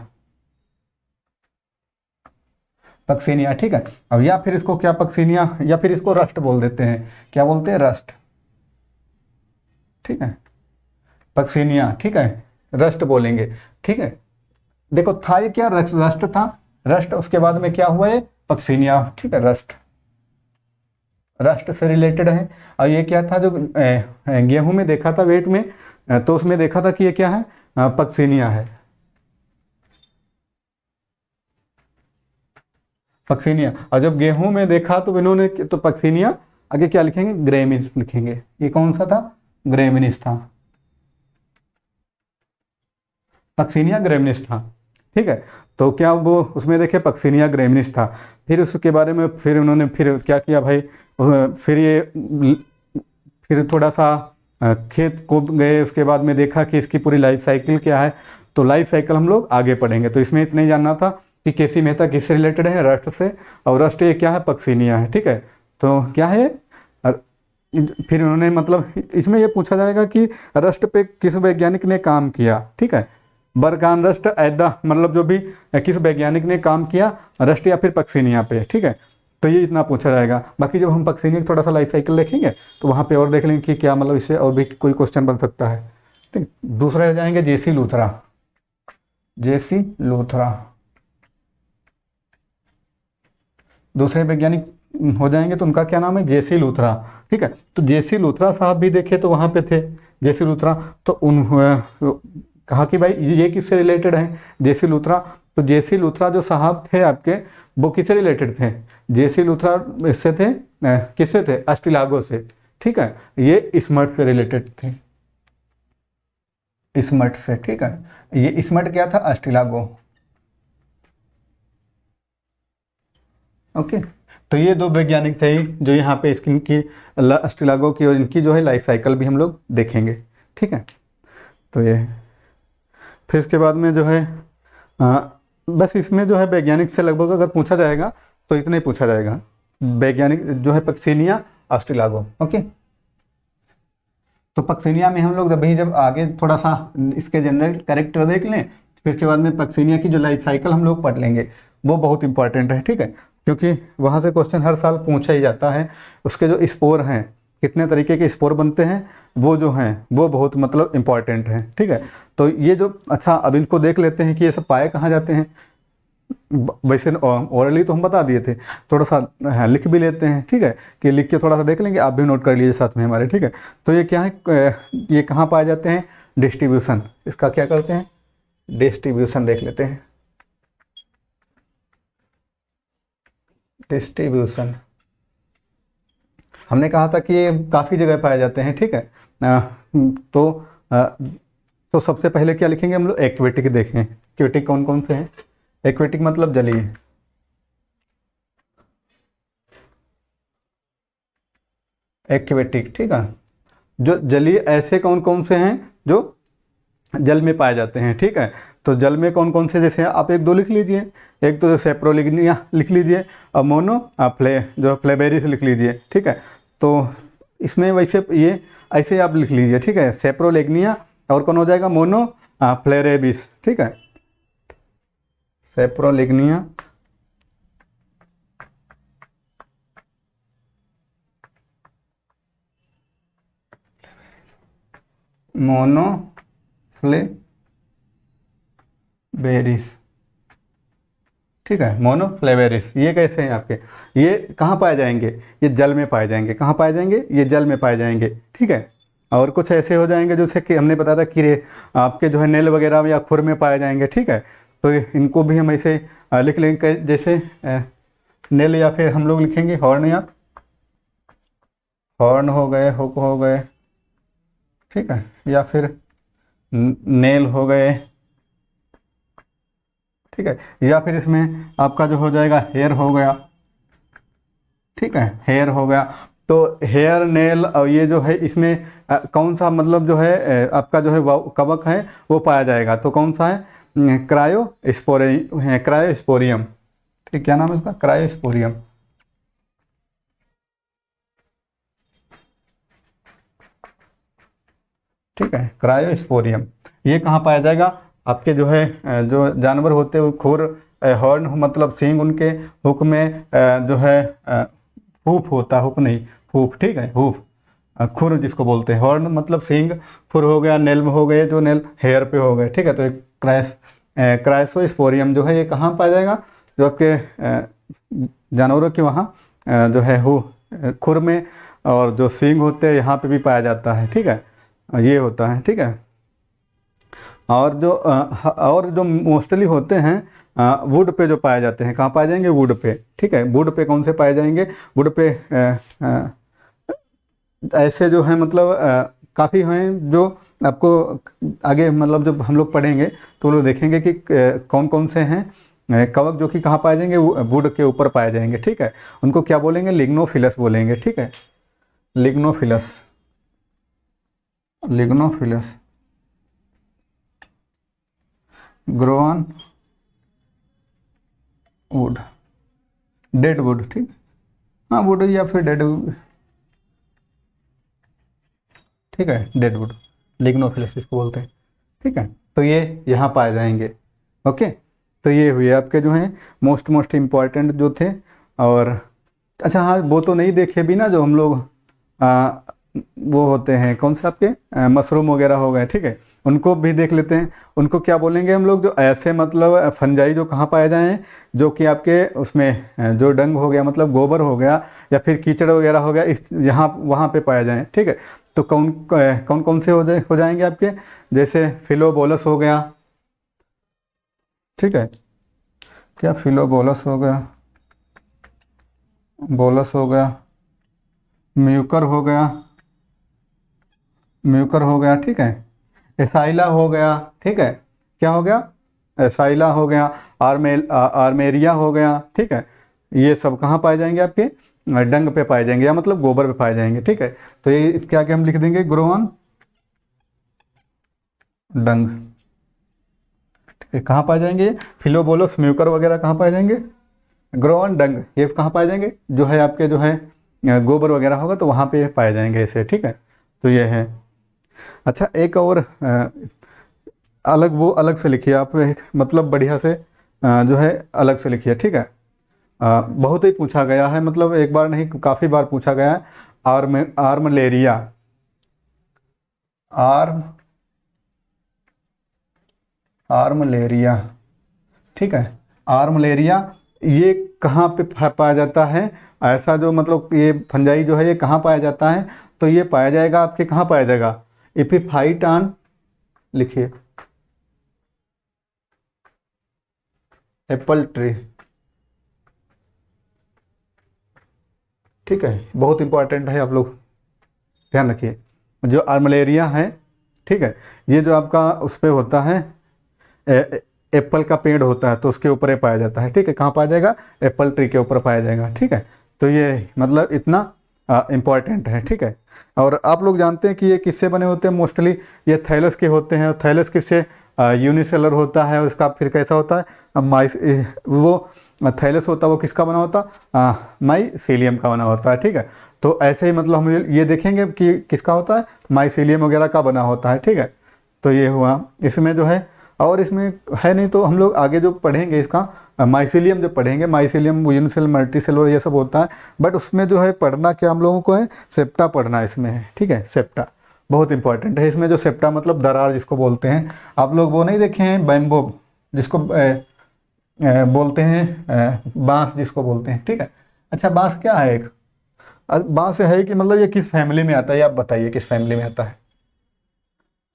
पक्सिनिया, ठीक है। अब या फिर इसको क्या, पक्सिनिया, या फिर इसको रस्ट बोल देते हैं, क्या बोलते हैं, रस्ट, ठीक है, पक्सिनिया, ठीक है, रस्ट बोलेंगे, ठीक है। देखो था ये क्या, रस्ट था, रस्ट, उसके बाद में क्या हुआ, ये पक्सिनिया, ठीक है, रस्ट, रस्ट से रिलेटेड है। और ये क्या था, जो गेहूं में देखा था वेट में, तो उसमें देखा था कि ये क्या है, पक्सिनिया है, पक्सिनिया। और जब गेहूं में देखा तो इन्होंने, तो पक्सिनिया, आगे क्या लिखेंगे, ग्रेमिनिस लिखेंगे। ये कौन सा था, ग्रेमिनिस था, पक्सिनिया ग्रेमिनिस था, ठीक है। तो क्या वो उसमें देखे पक्सिनिया ग्रेमिनिस था। फिर उसके बारे में फिर उन्होंने फिर क्या किया भाई, फिर ये फिर थोड़ा सा खेत को गए, उसके बाद में देखा कि इसकी पूरी लाइफ साइकिल क्या है। तो लाइफ साइकिल हम लोग आगे पढ़ेंगे, तो इसमें इतना ही जानना था कि केसी मेहता किससे रिलेटेड है, रस्ट से, और रस्ट ये क्या है, पक्सिनिया है, ठीक है। तो क्या है, फिर उन्होंने मतलब इसमें ये पूछा जाएगा कि रस्ट पे किस वैज्ञानिक ने काम किया, ठीक है, बरकान रस्ट एदा, मतलब जो भी किस वैज्ञानिक ने काम किया, रस्ट या फिर पक्सिनिया पे, ठीक है। तो ये इतना पूछा जाएगा। बाकी जब हम पक्सिनिया की थोड़ा सा लाइफ साइकिल देखेंगे तो वहाँ पे और देख लेंगे कि क्या मतलब इससे और भी कोई क्वेश्चन बन सकता है, ठीक। दूसरे हो जाएंगे जेसी लूथरा, जेसी लूथरा, दूसरे वैज्ञानिक हो जाएंगे, तो उनका क्या नाम है, जेसी लूथरा, ठीक है। तो जेसी लूथरा साहब भी देखे तो वहाँ पे थे जेसी लूथरा, तो उन कहा कि भाई ये किससे रिलेटेड है, जेसी लूथरा। तो जेसी लूथरा जो साहब थे आपके, वो किससे रिलेटेड थे, जेसी लूथरा इससे थे, किससे थे, अस्टिलागो से, ठीक है। ये स्मर्ट से रिलेटेड थे, स्मर्ट से, ठीक है। ये स्मर्ट क्या था, अस्टिलागो, ओके। तो ये दो वैज्ञानिक थे जो यहाँ पे इसकी इनकी अस्टिलागो की और इनकी जो है लाइफ साइकिल भी हम लोग देखेंगे, ठीक है। तो ये फिर इसके बाद में जो है बस इसमें जो है वैज्ञानिक से लगभग अगर पूछा जाएगा तो इतना ही पूछा जाएगा, वैज्ञानिक जो है पक्सिनिया, अस्टिलागो, ओके। तो पक्सिनिया में हम लोग जब आगे थोड़ा सा इसके जनरल कैरेक्टर देख लें, फिर इसके बाद में पक्सिनिया की जो लाइफ साइकिल हम लोग पढ़ लेंगे, वो बहुत इंपॉर्टेंट है, ठीक है। क्योंकि वहाँ से क्वेश्चन हर साल पूछा ही जाता है। उसके जो स्पोर हैं, कितने तरीके के स्पोर बनते हैं, वो जो हैं वो बहुत मतलब इंपॉर्टेंट हैं, ठीक है। तो ये जो, अच्छा अब इनको देख लेते हैं कि ये सब पाए कहाँ जाते हैं। वैसे ओरली तो हम बता दिए थे, थोड़ा सा लिख भी लेते हैं, ठीक है, कि लिख के थोड़ा सा देख लेंगे, आप भी नोट कर लीजिए साथ में हमारे, ठीक है। तो ये क्या है, ये कहाँ पाए जाते हैं, डिस्ट्रीब्यूशन, इसका क्या करते हैं, डिस्ट्रीब्यूशन देख लेते हैं, डिस्ट्रीब्यूशन। हमने कहा था कि ये काफ़ी जगह पाए जाते हैं, ठीक है। तो तो सबसे पहले क्या लिखेंगे हम लोग, एक्वेटिक देखें, एक्वेटिक कौन कौन से हैं, एक्वेटिक मतलब जलीय, एक्वेटिक, ठीक है। जो जलीय ऐसे कौन कौन से हैं जो जल में पाए जाते हैं, ठीक है। तो जल में कौन कौन से, जैसे आप एक दो लिख लीजिए, एक तो सेप्रोलिग्निया लिख लीजिए, और मोनो जो फ्लेबेरिस लिख लीजिए, ठीक है। तो इसमें वैसे ये ऐसे आप लिख लीजिए, ठीक है, सेप्रोलेग्निया, और कौन हो जाएगा, मोनो फ्लेरेबिस, ठीक है, सेप्रोलिग्निया, मोनोफ्लेवेरिस, ठीक है, मोनोफ्लेवेरिस। ये कैसे हैं आपके, ये कहाँ पाए जाएंगे, ये जल में पाए जाएंगे। कहाँ पाए जाएंगे, ये जल में पाए जाएंगे, ठीक है। और कुछ ऐसे हो जाएंगे जैसे कि हमने बताया था कीड़े आपके जो है नेल वगैरह या खुर में पाए जाएंगे, ठीक है। तो इनको भी हम ऐसे लिख लेंगे, जैसे नेल, या फिर हम लोग लिखेंगे हॉर्न, या हॉर्न हो गए, हुक हो गए, ठीक है, या फिर नेल हो गए, ठीक है। या फिर इसमें आपका जो हो जाएगा हेयर हो गया, ठीक है, हेयर हो गया। तो हेयर, नेल और ये जो है इसमें कौन सा मतलब जो है आपका जो है कवक है वो पाया जाएगा। तो कौन सा है, क्रायोस्पोरियम, ठीक, क्या नाम है इसका, क्रायोस्पोरियम, ठीक है, क्रायोस्पोरियम। ये कहाँ पाया जाएगा, आपके जो है जो जानवर होते हैं खुर, हॉर्न मतलब सींग उनके, हुक में जो है हूफ होता है, हुक नहीं हूफ, ठीक है, हूफ, खुर जिसको बोलते हैं, हॉर्न मतलब सींग, खुर हो गया, नेल में हो गए, जो नेल हेयर पे हो गए, ठीक है। तो एक क्रायोस्पोरियम जो है ये कहाँ पाया जाएगा, जो आपके जानवरों के वहाँ जो है हो खुर में, और जो सींग होते हैं यहाँ पे भी पाया जाता है, ठीक है, ये होता है, ठीक है। और जो मोस्टली होते हैं वुड पे जो पाए जाते हैं, कहाँ पाए जाएंगे, वुड पे, ठीक है। वुड पे कौन से पाए जाएंगे, वुड पे ऐसे जो है मतलब काफ़ी हैं जो आपको आगे मतलब जब हम लोग पढ़ेंगे तो लोग देखेंगे कि कौन कौन से हैं कवक जो कि कहाँ पाए जाएंगे, वुड के ऊपर पाए जाएंगे, ठीक है। उनको क्या बोलेंगे, लिग्नोफिलस बोलेंगे, ठीक है, lignophilous, lignophilous, grow on wood, dead wood, ठीक, हाँ वुड या फिर डेड, ठीक है, डेड वुड, लिग्नोफिलस इसको बोलते हैं, ठीक है। तो ये यहाँ पाए जाएंगे, ओके। तो ये हुए आपके जो हैं मोस्ट इम्पॉर्टेंट जो थे। और अच्छा हाँ, वो तो नहीं देखे भी ना, जो हम लोग वो होते हैं कौन से आपके मशरूम वगैरह हो गए, ठीक है, उनको भी देख लेते हैं। उनको क्या बोलेंगे हम लोग, जो ऐसे मतलब फंजाई जो कहाँ पाए जाएँ, जो कि आपके उसमें जो डंग हो गया मतलब गोबर हो गया या फिर कीचड़ वगैरह हो गया, इस यहाँ वहाँ पे पाए जाएँ, ठीक है। तो कौन कौन से हो जाएंगे आपके, जैसे फिलोबोलस हो गया, ठीक है, क्या फिलोबोलस हो गया, बोलस हो गया, म्यूकर हो गया, म्यूकर हो गया, ठीक है, एसाइला हो गया, ठीक है, क्या हो गया, एसाइला हो गया, आर्मेरिया हो गया, ठीक है। ये सब कहाँ पाए जाएंगे, आपके डंग पे पाए जाएंगे, या मतलब गोबर पे पाए जाएंगे, ठीक है। तो ये क्या क्या हम लिख देंगे, ग्रो ऑन डंग, ठीक है, कहाँ पाए जाएंगे, फिलोबोलस म्यूकर वगैरह कहाँ पाए जाएंगे, ग्रो ऑन डंग, ये कहाँ पाए जाएंगे, जो है आपके जो है गोबर वगैरह होगा तो वहाँ पे पाए जाएंगे ऐसे, ठीक है। तो ये है। अच्छा एक और अलग, वो अलग से लिखिए आप, एक मतलब बढ़िया से जो है अलग से लिखिए, ठीक है। बहुत ही पूछा गया है, मतलब एक बार नहीं काफ़ी बार पूछा गया है, आर्मलेरिया, आर्मलेरिया, ठीक है, आर्मलेरिया, ये कहाँ पे पाया जाता है, ऐसा जो मतलब ये फंजाई जो है ये कहाँ पाया जाता है, तो ये पाया जाएगा आपके कहाँ पाया जाएगा, एपिफाइटान, लिखिए, एप्पल ट्री, ठीक है, बहुत इंपॉर्टेंट है, आप लोग ध्यान रखिए। जो आर्मलेरिया है, ठीक है, ये जो आपका उस पर होता है एप्पल का पेड़ होता है तो उसके ऊपर ये पाया जाता है, ठीक है, कहाँ पाया जाएगा, एप्पल ट्री के ऊपर पाया जाएगा, ठीक है। तो ये मतलब इतना इम्पॉर्टेंट है, ठीक है। और आप लोग जानते हैं कि ये किससे बने होते हैं, मोस्टली ये थैलस के होते हैं। थैलस किससे, यूनिसेलर होता है, और उसका फिर कैसा होता है, वो थैलस होता है वो किसका बना होता है, माइसीलियम का बना होता है, ठीक है। तो ऐसे ही मतलब हम ये देखेंगे कि किसका होता है, माइसीलियम वगैरह का बना होता है, ठीक है। तो ये हुआ, इसमें जो है और इसमें है नहीं तो हम लोग आगे जो पढ़ेंगे इसका माइसीलियम जो पढ़ेंगे, माइसीलियम यूनिसेल मल्टीसेलुलर ये सब होता है, बट उसमें जो है पढ़ना क्या हम लोगों को है, सेप्टा पढ़ना इसमें है, ठीक है। सेप्टा बहुत इंपॉर्टेंट है। इसमें जो सेप्टा मतलब दरार जिसको बोलते हैं, आप लोग वो नहीं देखे हैं बैम्बो जिसको बोलते हैं, बांस जिसको बोलते हैं, ठीक है। अच्छा बांस क्या है, एक बांस है कि मतलब ये किस फैमिली में आता है, आप बताइए किस फैमिली में आता है।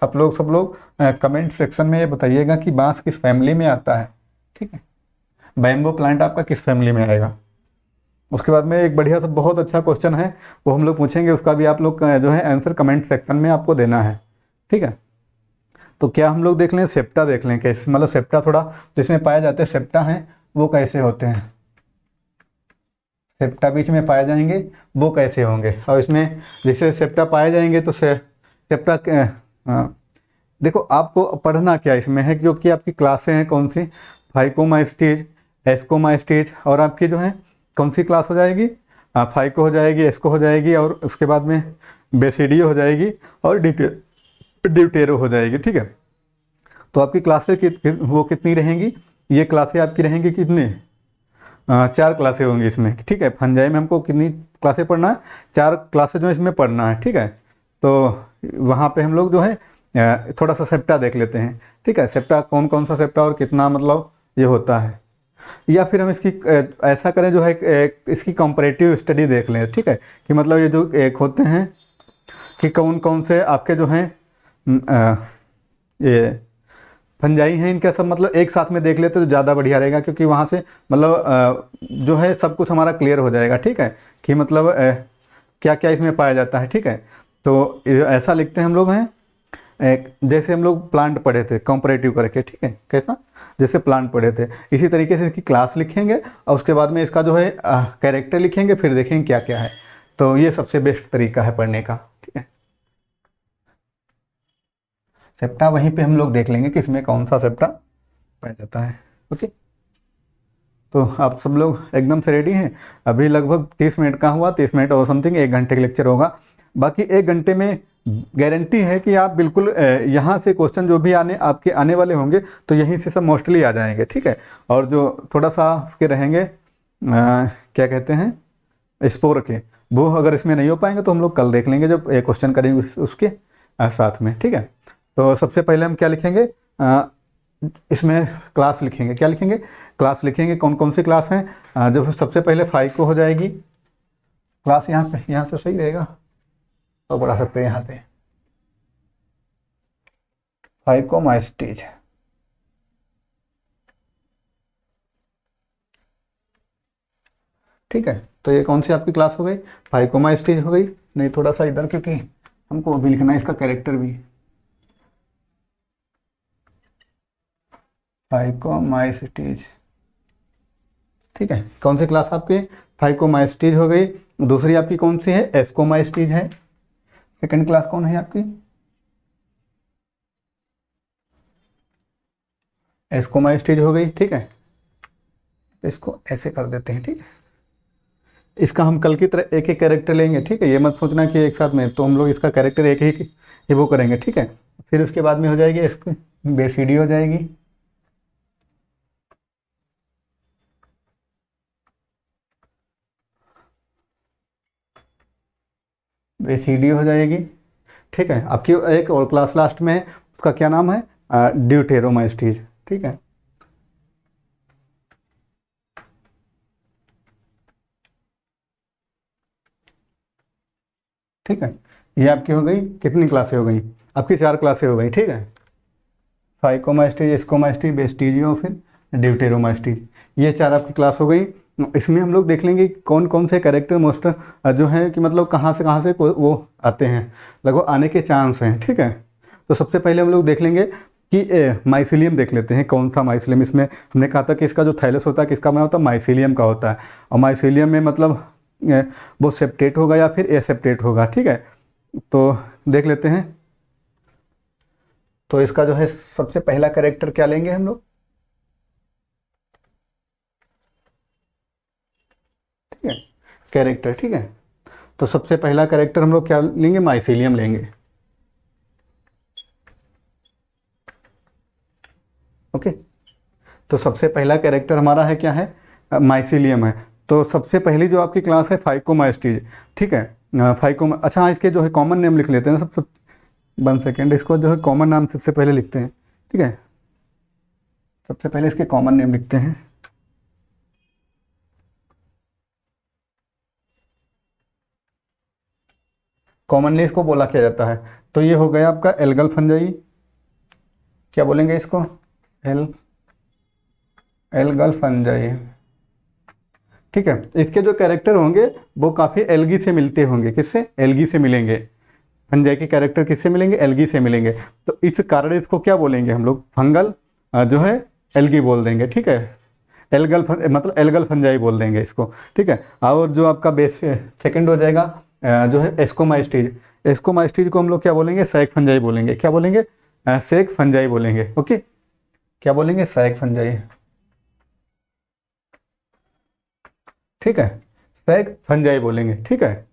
आप लोग सब लोग कमेंट सेक्शन में ये बताइएगा कि बांस किस फैमिली में आता है, ठीक है। बैम्बो प्लांट आपका किस फैमिली में आएगा। उसके बाद में एक बढ़िया सा बहुत अच्छा क्वेश्चन है, वो हम लोग पूछेंगे, उसका भी आप लोग जो है आंसर कमेंट सेक्शन में आपको देना है, ठीक है। तो क्या हम लोग देख लें, सेप्टा देख लें कैसे, मतलब सेप्टा थोड़ा जिसमें पाए जाते हैं सेप्टा हैं वो कैसे होते हैं, सेप्टा बीच में पाए जाएंगे वो कैसे होंगे। और इसमें जैसे सेप्टा पाए जाएंगे तो सेप्टा देखो आपको पढ़ना क्या इसमें है, जो कि आपकी क्लासें हैं कौन सी, फाइकोमाइस्टीज, एस्कोमाइस्टीज, और आपकी जो है कौन सी क्लास हो जाएगी, फाइको हो जाएगी, एस्को हो जाएगी, और उसके बाद में बेसिडियो हो जाएगी, और ड्यूटेरो हो जाएगी, ठीक है। तो आपकी क्लासें वो कितनी रहेंगी, ये क्लासें आपकी रहेंगी कितनी, 4 क्लासें होंगी इसमें, ठीक है। फंजाई में हमको कितनी क्लासें पढ़ना है, 4 क्लासें जो इसमें पढ़ना है, ठीक है। तो वहाँ पे हम लोग जो है थोड़ा सा सेप्टा देख लेते हैं, ठीक है। सेप्टा कौन कौन सा सेप्टा और कितना मतलब ये होता है, या फिर हम इसकी ऐसा करें जो है इसकी कंपैरेटिव स्टडी देख लें, ठीक है। कि मतलब ये जो एक होते हैं कि कौन कौन से आपके जो हैं ये फंजाई हैं, इनका सब मतलब एक साथ में देख लेते तो ज़्यादा बढ़िया रहेगा, क्योंकि वहाँ से मतलब जो है सब कुछ हमारा क्लियर हो जाएगा, ठीक है। कि मतलब क्या क्या इसमें पाया जाता है, ठीक है। तो ऐसा लिखते हैं हम लोग हैं, जैसे हम लोग प्लांट पढ़े थे कंपैरेटिव करके, ठीक है। कैसा, जैसे प्लांट पढ़े थे, इसी तरीके से इसकी क्लास लिखेंगे और उसके बाद में इसका जो है कैरेक्टर लिखेंगे, फिर देखेंगे क्या क्या है। तो ये सबसे बेस्ट तरीका है पढ़ने का, ठीक है। सेप्टा वहीं पे हम लोग देख लेंगे कि इसमें कौन सा सेप्टा पाया जाता है, ओके। तो आप सब लोग एकदम से रेडी हैं। अभी लगभग 30 मिनट का हुआ, 30 मिनट और समथिंग 1 घंटे का लेक्चर होगा। बाकी 1 घंटे में गारंटी है कि आप बिल्कुल यहाँ से क्वेश्चन जो भी आपके आने वाले होंगे तो यहीं से सब मोस्टली आ जाएंगे, ठीक है। और जो थोड़ा सा उसके रहेंगे क्या कहते हैं स्पोर के, वो अगर इसमें नहीं हो पाएंगे तो हम लोग कल देख लेंगे जब क्वेश्चन करेंगे उसके साथ में, ठीक है। तो सबसे पहले हम क्या लिखेंगे, इसमें क्लास लिखेंगे, क्या लिखेंगे, क्लास लिखेंगे। कौन कौन सी क्लास हैं, जब सबसे पहले फाइको हो जाएगी क्लास, यहाँ पे यहाँ से सही रहेगा तो बढ़ा सकते हैं यहाँ से, फाइकोमाइस्टीज, ठीक है। तो ये कौन सी आपकी क्लास हो गई, फाइकोमाइस्टीज हो गई। नहीं थोड़ा सा इधर, क्योंकि हमको अभी लिखना है इसका कैरेक्टर भी, फाइकोमाइस्टीज, ठीक है। कौन सी क्लास आपकी, फाइकोमाइस्टीज हो गई। दूसरी आपकी कौन सी है, एस्कोमाइस्टीज है। सेकंड क्लास कौन है आपकी, एस्कोमाइस्टीज हो गई, ठीक है। इसको ऐसे कर देते हैं, ठीक है। इसका हम कल की तरह एक एक कैरेक्टर लेंगे, ठीक है। ये मत सोचना कि एक साथ में, तो हम लोग इसका कैरेक्टर एक ही वो करेंगे, ठीक है। फिर उसके बाद में हो जाएगी इसकी बेसिडी हो जाएगी, बेसिडी हो जाएगी, ठीक है। आपकी एक और क्लास लास्ट में है, उसका क्या नाम है, ड्यूटेरोमाइस्टीज, ठीक है। ठीक है, ये आपकी हो गई, कितनी क्लासें हो गई आपकी, 4 क्लासें हो गई, ठीक है। फाइकोमाइस्टीज, एस्कोमाइस्टीज, बेस्टीजियो, फिर ड्यूटेरोमाइस्टीज, ये 4 आपकी क्लास हो गई। इसमें हम लोग देख लेंगे कौन कौन से कैरेक्टर मोस्टर जो है कि मतलब कहाँ से वो आते हैं, लगभग आने के चांस हैं, ठीक है। तो सबसे पहले हम लोग देख लेंगे कि माइसिलियम देख लेते हैं, कौन सा माइसिलियम। इसमें हमने कहा था कि इसका जो थैलस होता है किसका बना होता है, माइसिलियम का होता है। और माइसिलियम में मतलब वो सेप्टेट होगा या फिर एसेप्टेट होगा, ठीक है। तो देख लेते हैं। तो इसका जो है सबसे पहला कैरेक्टर क्या लेंगे हम लोग, ठीक है, कैरेक्टर, ठीक है। तो सबसे पहला कैरेक्टर हम लोग क्या लेंगे, माइसिलियम लेंगे। ओके। तो सबसे पहला कैरेक्टर हमारा है क्या है, माइसिलियम है। तो सबसे पहली जो आपकी क्लास है फाइकोमास्टीज, ठीक है। अच्छा हाँ, इसके जो है कॉमन नेम लिख लेते हैं सबसे, 1 सेकेंड, इसको जो है कॉमन नाम सबसे पहले लिखते हैं, ठीक है। सबसे पहले इसके कॉमन नेम लिखते हैं। कॉमनली इसको बोला क्या जाता है, तो ये हो गया आपका एल्गल फंजाई, क्या बोलेंगे इसको, एल्गल फंजाई, ठीक है। इसके जो कैरेक्टर होंगे वो काफ़ी एल्गी से मिलते होंगे, किससे, एल्गी से मिलेंगे। फंजाई के कैरेक्टर किससे मिलेंगे, एल्गी से मिलेंगे। तो इस कारण इसको क्या बोलेंगे हम लोग, फंगल जो है एल्गी बोल देंगे, ठीक है। मतलब एल्गल फंजाई बोल देंगे इसको, ठीक है। और जो आपका बेस सेकंड हो जाएगा जो है एस्कोमाइस्टीज, एस्कोमाइस्टीज को हम लोग क्या बोलेंगे, सैक फंजाई बोलेंगे, क्या बोलेंगे, सैक फंजाई बोलेंगे, ओके। क्या बोलेंगे, सैक फंजाई, ठीक है, सैक फंजाई बोलेंगे, ठीक है।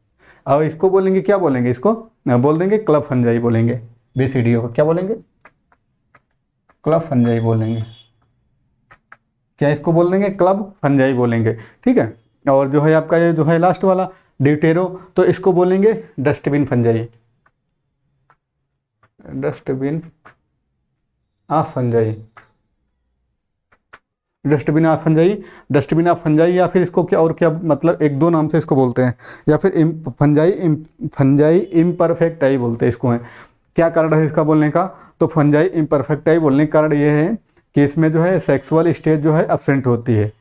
और इसको बोलेंगे, क्या बोलेंगे इसको, बोल देंगे क्लब फंजाई बोलेंगे, बेसिडियो को क्या बोलेंगे, क्लब फंजाई बोलेंगे, क्या इसको बोल देंगे, क्लब फंजाई बोलेंगे, ठीक है। और जो है आपका ये जो है लास्ट वाला ड्यूटेरो, तो इसको बोलेंगे dustbin fungi, dustbin of fungi, dustbin of fungi, dustbin of fungi, या फिर इसको क्या और क्या मतलब एक दो नाम से इसको बोलते हैं, या फिर फंजाई इम्परफेक्टाई बोलते हैं इसको हैं। क्या कारण है इसका बोलने का, तो फंजाई इम्परफेक्टाई बोलने का कारण ये है कि इसमें जो है सेक्सुअल स्टेज जो है एब्सेंट होती है,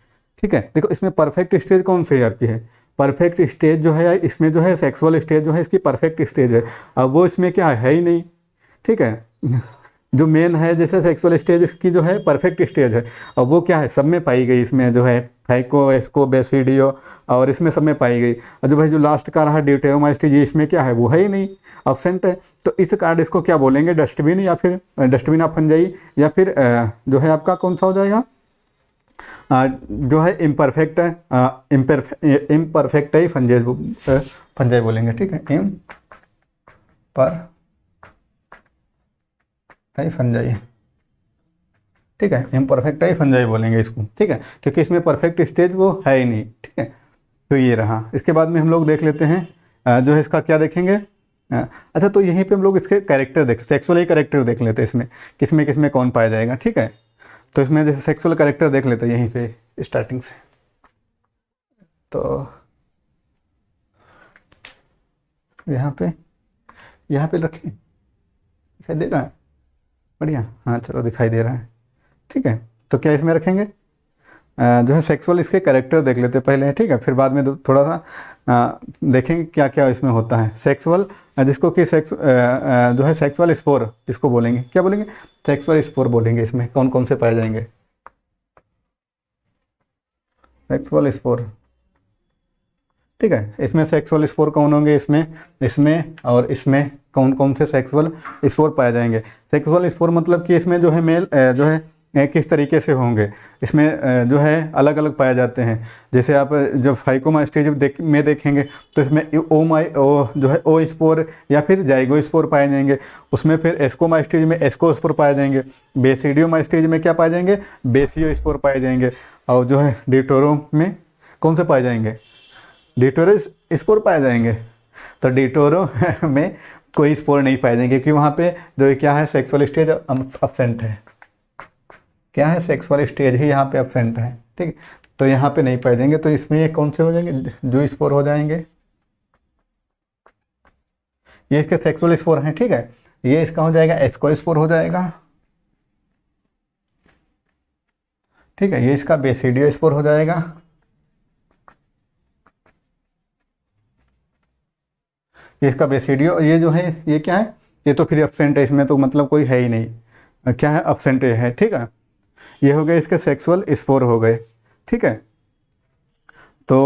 ठीक है। देखो इसमें परफेक्ट स्टेज कौन सी है आपकी है, परफेक्ट स्टेज जो है इसमें जो है सेक्सुअल स्टेज जो है इसकी परफेक्ट स्टेज है, अब वो इसमें क्या है ही नहीं, ठीक है। जो मेन है जैसे सेक्सुअल स्टेज इसकी जो है परफेक्ट स्टेज है, और वो क्या है सब में पाई गई, इसमें जो है फाइको एस्को बेसिडियो और इसमें सब में पाई गई। और जो भाई जो लास्ट का रहा ड्यूटेरोमाइस्टीज, ये इसमें क्या है, वो है ही नहीं, एब्सेंट है। तो इस कार्ड इसको क्या बोलेंगे, डस्टबिन, या फिर डस्टबिन ऑफ फंजाई, या फिर जो है आपका कौन सा हो जाएगा, जो है इम्परफेक्ट है, इम्परफेक्ट ही फंजाई बोलेंगे, ठीक है, फंजाई, ठीक है, इम्परफेक्ट ही फंजाई बोलेंगे इसको, ठीक है, क्योंकि इसमें परफेक्ट स्टेज वो है ही नहीं, ठीक है। तो ये रहा। इसके बाद में हम लोग देख लेते हैं जो है इसका क्या देखेंगे, अच्छा तो यहीं पे हम लोग इसके कैरेक्टर सेक्सुअल ही कैरेक्टर देख लेते हैं, इसमें किसमें किसमें कौन पाया जाएगा, ठीक है। तो इसमें जैसे सेक्सुअल कैरेक्टर देख लेते हैं यहीं पे स्टार्टिंग से, तो यहाँ पे रखें, दिखाई दे रहा है, बढ़िया, हाँ चलो दिखाई दे रहा है, ठीक है। तो क्या इसमें रखेंगे, जो है सेक्सुअल इसके कैरेक्टर देख लेते पहले, ठीक है, फिर बाद में थोड़ा सा देखेंगे क्या क्या इसमें होता है। सेक्सुअल जिसको कि जो है सेक्सुअल स्पोर जिसको बोलेंगे, क्या बोलेंगे, सेक्सुअल स्पोर बोलेंगे। इसमें कौन कौन से पाए जाएंगे, सेक्सुअल स्पोर, ठीक है। इसमें सेक्सुअल स्पोर कौन होंगे, इसमें और इसमें कौन कौन से सेक्सुअल स्पोर पाए जाएंगे। सेक्सुअल स्पोर मतलब कि इसमें जो है मेल जो है किस तरीके से होंगे, इसमें जो है अलग अलग पाए जाते हैं। जैसे आप जब फाइकोमास्टीज में देखेंगे तो इसमें जो है ओ स्पोर या फिर जाइगो स्पोर पाए जाएंगे। उसमें फिर एस्कोमास्टीज में एस्को स्पोर पाए जाएंगे। बेसिडियोमास्टीज में क्या पाए जाएंगे, बेसियो स्पोर पाए जाएंगे। और जो है डिटोरो में कौन से पाए जाएंगे, डिटोरो स्पोर पाए जाएंगे। तो डिटोरो में कोई स्पोर नहीं पाए जाएंगे क्योंकि वहाँ पे जो क्या है सेक्सुअल स्टेज एब्सेंट है, क्या है सेक्सुअल स्टेज ही यहाँ पे एब्सेंट है, ठीक। तो यहाँ पे नहीं पाए जाएंगे। तो इसमें ये कौन से हो जाएंगे, जो स्पोर हो जाएंगे, ये इसके सेक्सुअल स्पोर हैं, ठीक है। ये इसका हो जाएगा एस्को स्पोर हो जाएगा, ठीक है। ये इसका बेसिडियो स्पोर हो जाएगा, ये इसका बेसिडियो। ये जो है ये क्या है, ये तो फिर एब्सेंट है, इसमें तो मतलब कोई है ही नहीं, क्या है एब्सेंट है, ठीक है। ये हो गए इसके सेक्सुअल स्पोर हो गए, ठीक है। तो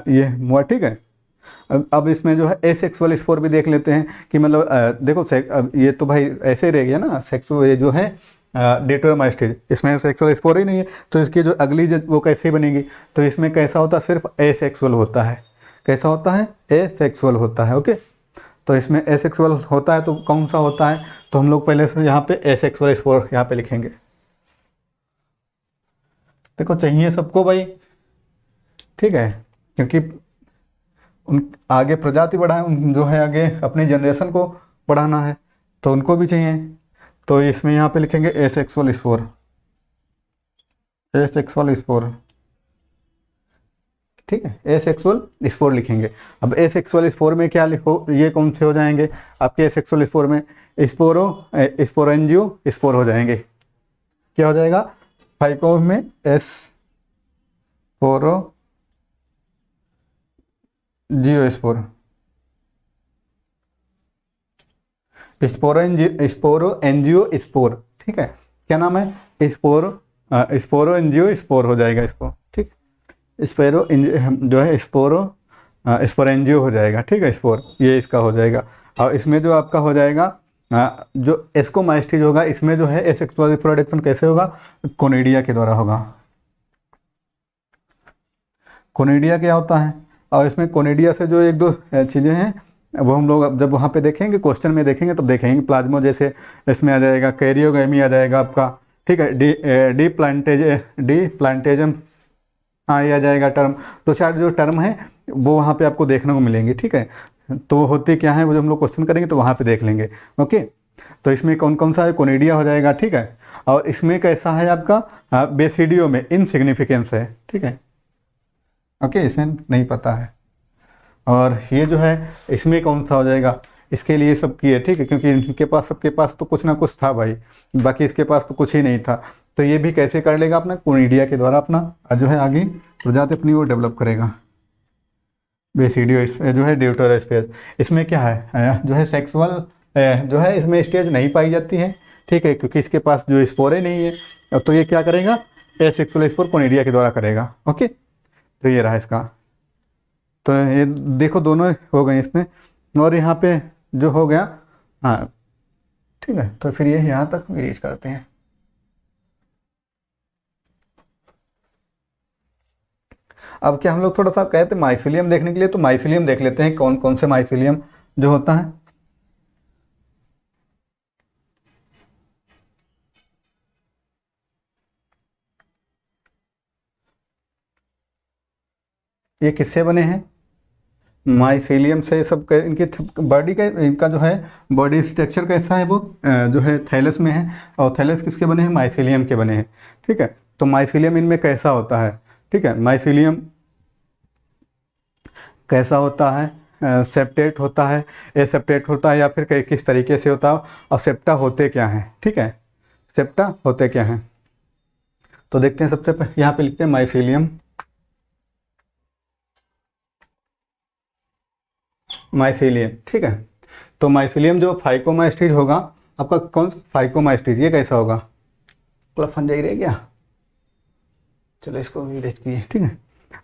ये हुआ, ठीक है। अब इसमें जो है एसेक्सुअल स्पोर भी देख लेते हैं कि मतलब देखो ये तो भाई ऐसे ही रह गया ना, सेक्सुअल ये जो है डिटोरोमास्टीज, इसमें सेक्सुअल स्पोर ही नहीं है। तो इसकी जो अगली वो कैसे बनेगी, तो इसमें कैसा होता है, सिर्फ एसेक्सुअल होता है। कैसा होता है, एसेक्सुअल होता है, ओके। तो इसमें एसेक्सुअल होता है तो कौन सा होता है, तो हम लोग पहले से यहाँ पे एसेक्सुअल स्पोर यहाँ पे लिखेंगे, देखो चाहिए सबको भाई, ठीक है, क्योंकि उन आगे प्रजाति बढ़ाए, उन जो है आगे अपनी जनरेशन को बढ़ाना है, तो उनको भी चाहिए। तो इसमें यहाँ पे लिखेंगे एसेक्सुअल स्पोर, एसेक्सुअल स्पोर, ठीक है, एसेक्सुअल स्पोर लिखेंगे। अब एसेक्सुअल स्पोर में क्या लिखो, ये कौन से हो जाएंगे आपके एसेक्सुअल स्पोर में, स्पोरो स्पोरेंजियो स्पोर हो जाएंगे। क्या हो जाएगा, फाइको में एस स्पोरो जियो स्पोर, स्पोरो एनजियो स्पोर, ठीक है, क्या नाम है, स्पोरो एनजियो स्पोर हो जाएगा इसको, ठीक, स्पेरो जो है स्पोरो स्पोरेंजियो हो जाएगा, ठीक है, स्पोर ये इसका हो जाएगा। और इसमें जो आपका हो जाएगा जो एस्कोमाइस्टीज होगा, इसमें जो है एसेक्सुअल रिप्रोडक्शन कैसे होगा, कोनिडिया के द्वारा होगा। कोनिडिया क्या होता है, और इसमें कोनिडिया से जो एक दो चीज़ें हैं वो हम लोग अब जब वहाँ पे देखेंगे, क्वेश्चन में देखेंगे तब देखेंगे। प्लाज्मो जैसे इसमें आ जाएगा, कैरियोगैमी आ जाएगा आपका, ठीक है, डी प्लांटेजम, हाँ ये आ जाएगा टर्म। दो चार जो टर्म है वो वहाँ पे आपको देखने को मिलेंगे, ठीक है, तो वो होती क्या है वो जो हम लोग क्वेश्चन करेंगे तो वहाँ पे देख लेंगे। ओके, तो इसमें कौन कौन सा है, कोनिडिया हो जाएगा, ठीक है, और इसमें कैसा है आपका बेसिडियो में इनसिग्निफिकेंस है, ठीक है, ओके, इसमें नहीं पता है। और ये जो है इसमें कौन सा हो जाएगा, इसके लिए सब की है, ठीक है, क्योंकि इनके पास सबके पास तो कुछ ना कुछ था भाई, बाकी इसके पास तो कुछ ही नहीं था। तो ये भी कैसे कर लेगा अपना, कोनिडिया के द्वारा अपना जो है आगे प्रजाति अपनी वो डेवलप करेगा। बेसिडियो जो है ड्यूटेरोस्पेस, इसमें क्या है जो है सेक्सुअल जो है इसमें स्टेज नहीं पाई जाती है, ठीक है, क्योंकि इसके पास जो स्पोरे नहीं है, तो ये क्या करेगा, एसेक्सुअल स्पोर कोनिडिया के द्वारा करेगा। ओके, तो ये रहा इसका। तो ये देखो दोनों हो गए इसमें, और यहाँ पे जो हो गया, हाँ ठीक है, तो फिर ये यहाँ तक रीच करते हैं। अब क्या हम लोग थोड़ा सा कहते हैं माइसिलियम देखने के लिए, तो माइसिलियम देख लेते हैं कौन कौन से माइसिलियम जो होता है। ये किससे बने हैं, माइसिलियम से। सब इनकी बॉडी का, इनका जो है बॉडी स्ट्रक्चर कैसा है, वो जो है थैलस में है, और थैलस किसके बने हैं, माइसिलियम के बने हैं, ठीक है। तो माइसिलियम इनमें कैसा होता है, ठीक है, माइसिलियम कैसा होता है, सेप्टेट होता है, एसेप्टेट होता है, या फिर किस तरीके से होता है, और सेप्टा होते क्या हैं, ठीक है, सेप्टा होते क्या हैं। तो देखते हैं, सबसे पहले यहाँ पे लिखते हैं माइसिलियम, माइसिलियम, ठीक है। तो माइसिलियम जो फाइकोमास्टीज होगा आपका, कौन सा फाइकोमास्टीज, ये कैसा होगा, मतलब फंजाई रह गया, चलो इसको भी देखिए, ठीक है।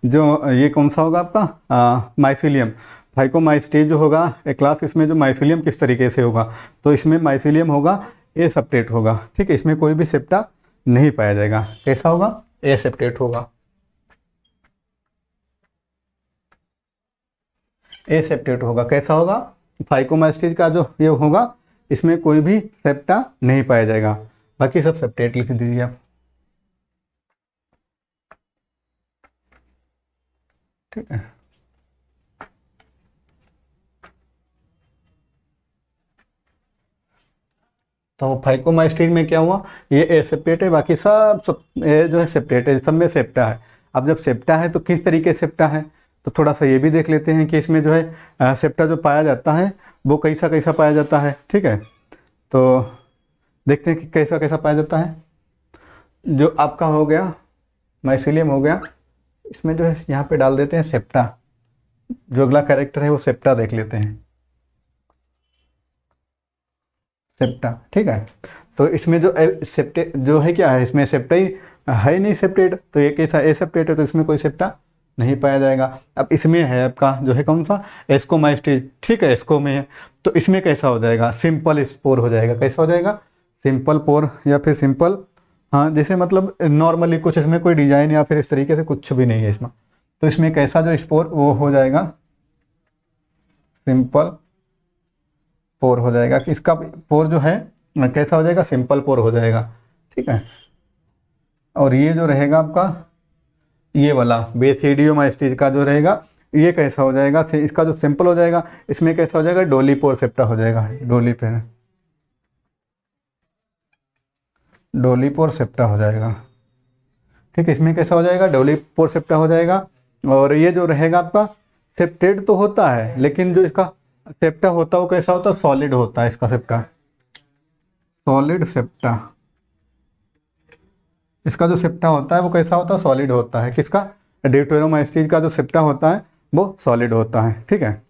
जो ये कौन सा होगा आपका माइसिलियम, फाइकोमास्टीज जो होगा एक क्लास, इसमें जो माइसिलियम किस तरीके से होगा, तो इसमें माइसिलियम होगा ए सेप्टेट होगा, ठीक है, इसमें कोई भी सेप्टा नहीं पाया जाएगा। कैसा होगा, ए सेप्टेट होगा, ए सेप्टेट होगा। कैसा होगा, फाइकोमास्टीज का जो ये होगा इसमें कोई भी सेप्टा नहीं पाया जाएगा, बाकी सब सेप्टेट लिख दीजिए आप, ठीक है। तो फाइकोमास्टीज में क्या हुआ, ये ए सेप्टेट है, बाकी सब ये जो है सेप्टेट है, सब में सेप्टा है। अब जब सेप्टा है तो किस तरीके से सेप्टा है, तो थोड़ा सा ये भी देख लेते हैं कि इसमें जो है सेप्टा जो पाया जाता है वो कैसा कैसा पाया जाता है, ठीक है। तो देखते हैं कि कैसा कैसा पाया जाता है। जो आपका हो गया माइसिलियम हो गया, इसमें जो है यहाँ पे डाल देते हैं सेप्टा, जो अगला कैरेक्टर है वो सेप्टा देख लेते हैं, सेप्टा, ठीक है। तो इसमें जो सेप्टे जो है क्या है, इसमें सेप्टा ही है नहीं सेप्टेट, तो ये कैसा ए सेप्टेट है, तो इसमें कोई सेप्टा नहीं पाया जाएगा। अब इसमें है आपका जो है कौन सा, एस्कोमास्टीज, ठीक है, एस्को में है, तो इसमें कैसा हो जाएगा, सिंपल स्पोर हो जाएगा। कैसा हो जाएगा, सिंपल पोर, या फिर सिंपल, हाँ जैसे मतलब नॉर्मली कुछ इसमें कोई डिजाइन या फिर इस तरीके से कुछ भी नहीं है इसमें, तो इसमें कैसा जो स्पोर वो हो जाएगा, सिंपल पोर हो जाएगा। कि इसका पोर जो है कैसा हो जाएगा, सिंपल पोर हो जाएगा, ठीक है। और ये जो रहेगा आपका ये वाला बेसिडियोमाइस्टीज का जो रहेगा ये कैसा हो जाएगा, इसका जो सिंपल हो जाएगा इसमें कैसा हो जाएगा, डोलीपोर सेप्टा हो जाएगा, डोलीपोर सेप्टा हो जाएगा। ठीक है, इसमें कैसा हो जाएगा, डोलीपोर सेप्टा हो जाएगा। और ये जो रहेगा आपका सेप्टेड तो होता है, लेकिन जो इसका सेप्टा होता है वो कैसा होता है, सॉलिड होता है इसका सेप्टा, सॉलिड सेप्टा। इसका जो सेप्टा होता है वो कैसा होता है, सॉलिड होता है। किसका, ड्यूटेरोमाइस्टीज का जो सेप्टा होता है वो सॉलिड होता है। ठीक है,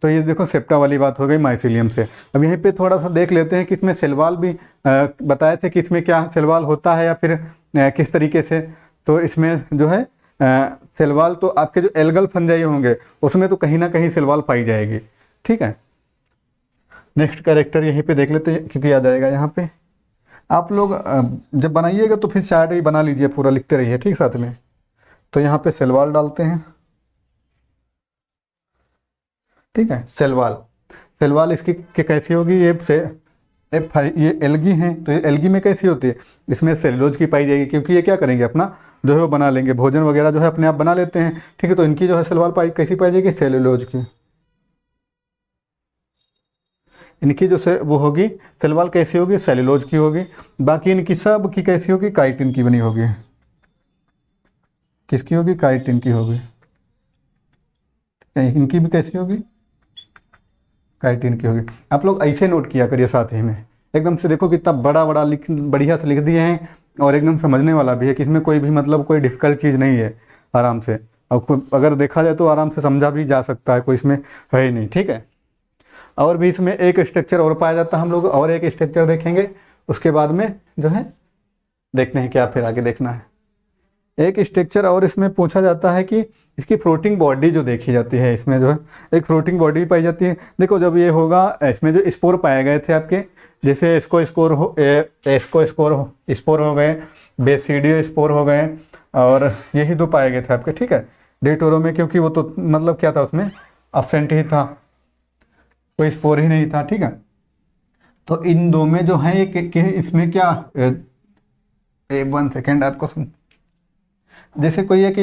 तो ये देखो सेप्टा वाली बात हो गई माइसिलियम से। अब यहीं पे थोड़ा सा देख लेते हैं कि इसमें सेलवाल भी बताए थे कि इसमें क्या सेलवाल होता है या फिर किस तरीके से। तो इसमें जो है सेलवाल तो आपके जो एल्गल फंजाई होंगे उसमें तो कहीं ना कहीं सेलवाल पाई जाएगी। ठीक है, नेक्स्ट कैरेक्टर यहीं पे देख लेते हैं क्योंकि आ जाएगा यहाँ पे। आप लोग जब बनाइएगा तो फिर चार्ट ही बना लीजिए, पूरा लिखते रहिए ठीक साथ में। तो यहाँ पे सेलवाल डालते हैं। ठीक है, सेलवाल इसकी कैसी होगी, ये एल्गी हैं तो ये एल्गी में कैसी होती है, इसमें सेलुलोज की पाई जाएगी, क्योंकि ये क्या करेंगे अपना जो है वो बना लेंगे, भोजन वगैरह जो है अपने आप बना लेते हैं। ठीक है, तो इनकी जो है सेलवाल कैसी पाई जाएगी, सेलुलोज की। इनकी जो वो होगी सेलवाल कैसी होगी, सेलुलोज की होगी। बाकी इनकी सब की कैसी होगी, काइटिन की बनी होगी। किसकी होगी, काइटिन की होगी। इनकी भी कैसी होगी, काइटिन की होगी। आप लोग ऐसे नोट किया करिए साथ ही में, एकदम से देखो कितना बड़ा बड़ा बढ़िया से लिख दिए हैं और एकदम समझने वाला भी है कि इसमें कोई भी मतलब कोई डिफिकल्ट चीज़ नहीं है, आराम से। और अगर देखा जाए तो आराम से समझा भी जा सकता है, कोई इसमें है ही नहीं। ठीक है, और भी इसमें एक स्ट्रक्चर और पाया जाता है, हम लोग और एक स्ट्रक्चर देखेंगे, उसके बाद में जो है देखते हैं क्या फिर आगे देखना है। एक स्ट्रक्चर और इसमें पूछा जाता है कि इसकी फ्लोटिंग बॉडी जो देखी जाती है, इसमें जो है एक फ्लोटिंग बॉडी पाई जाती है। देखो जब ये होगा इसमें जो स्पोर पाए गए थे आपके, जैसे इसको स्पोर हो गए, बेसिडियो स्पोर हो गए, और यही दो पाए गए थे आपके। ठीक है, डेटोरो में क्योंकि वो तो मतलब क्या था उसमें एब्सेंट ही था, कोई स्पोर ही नहीं था। ठीक है, तो इन दो में जो है इसमें क्या, 1 सेकेंड आपको सुन, जैसे कोई है कि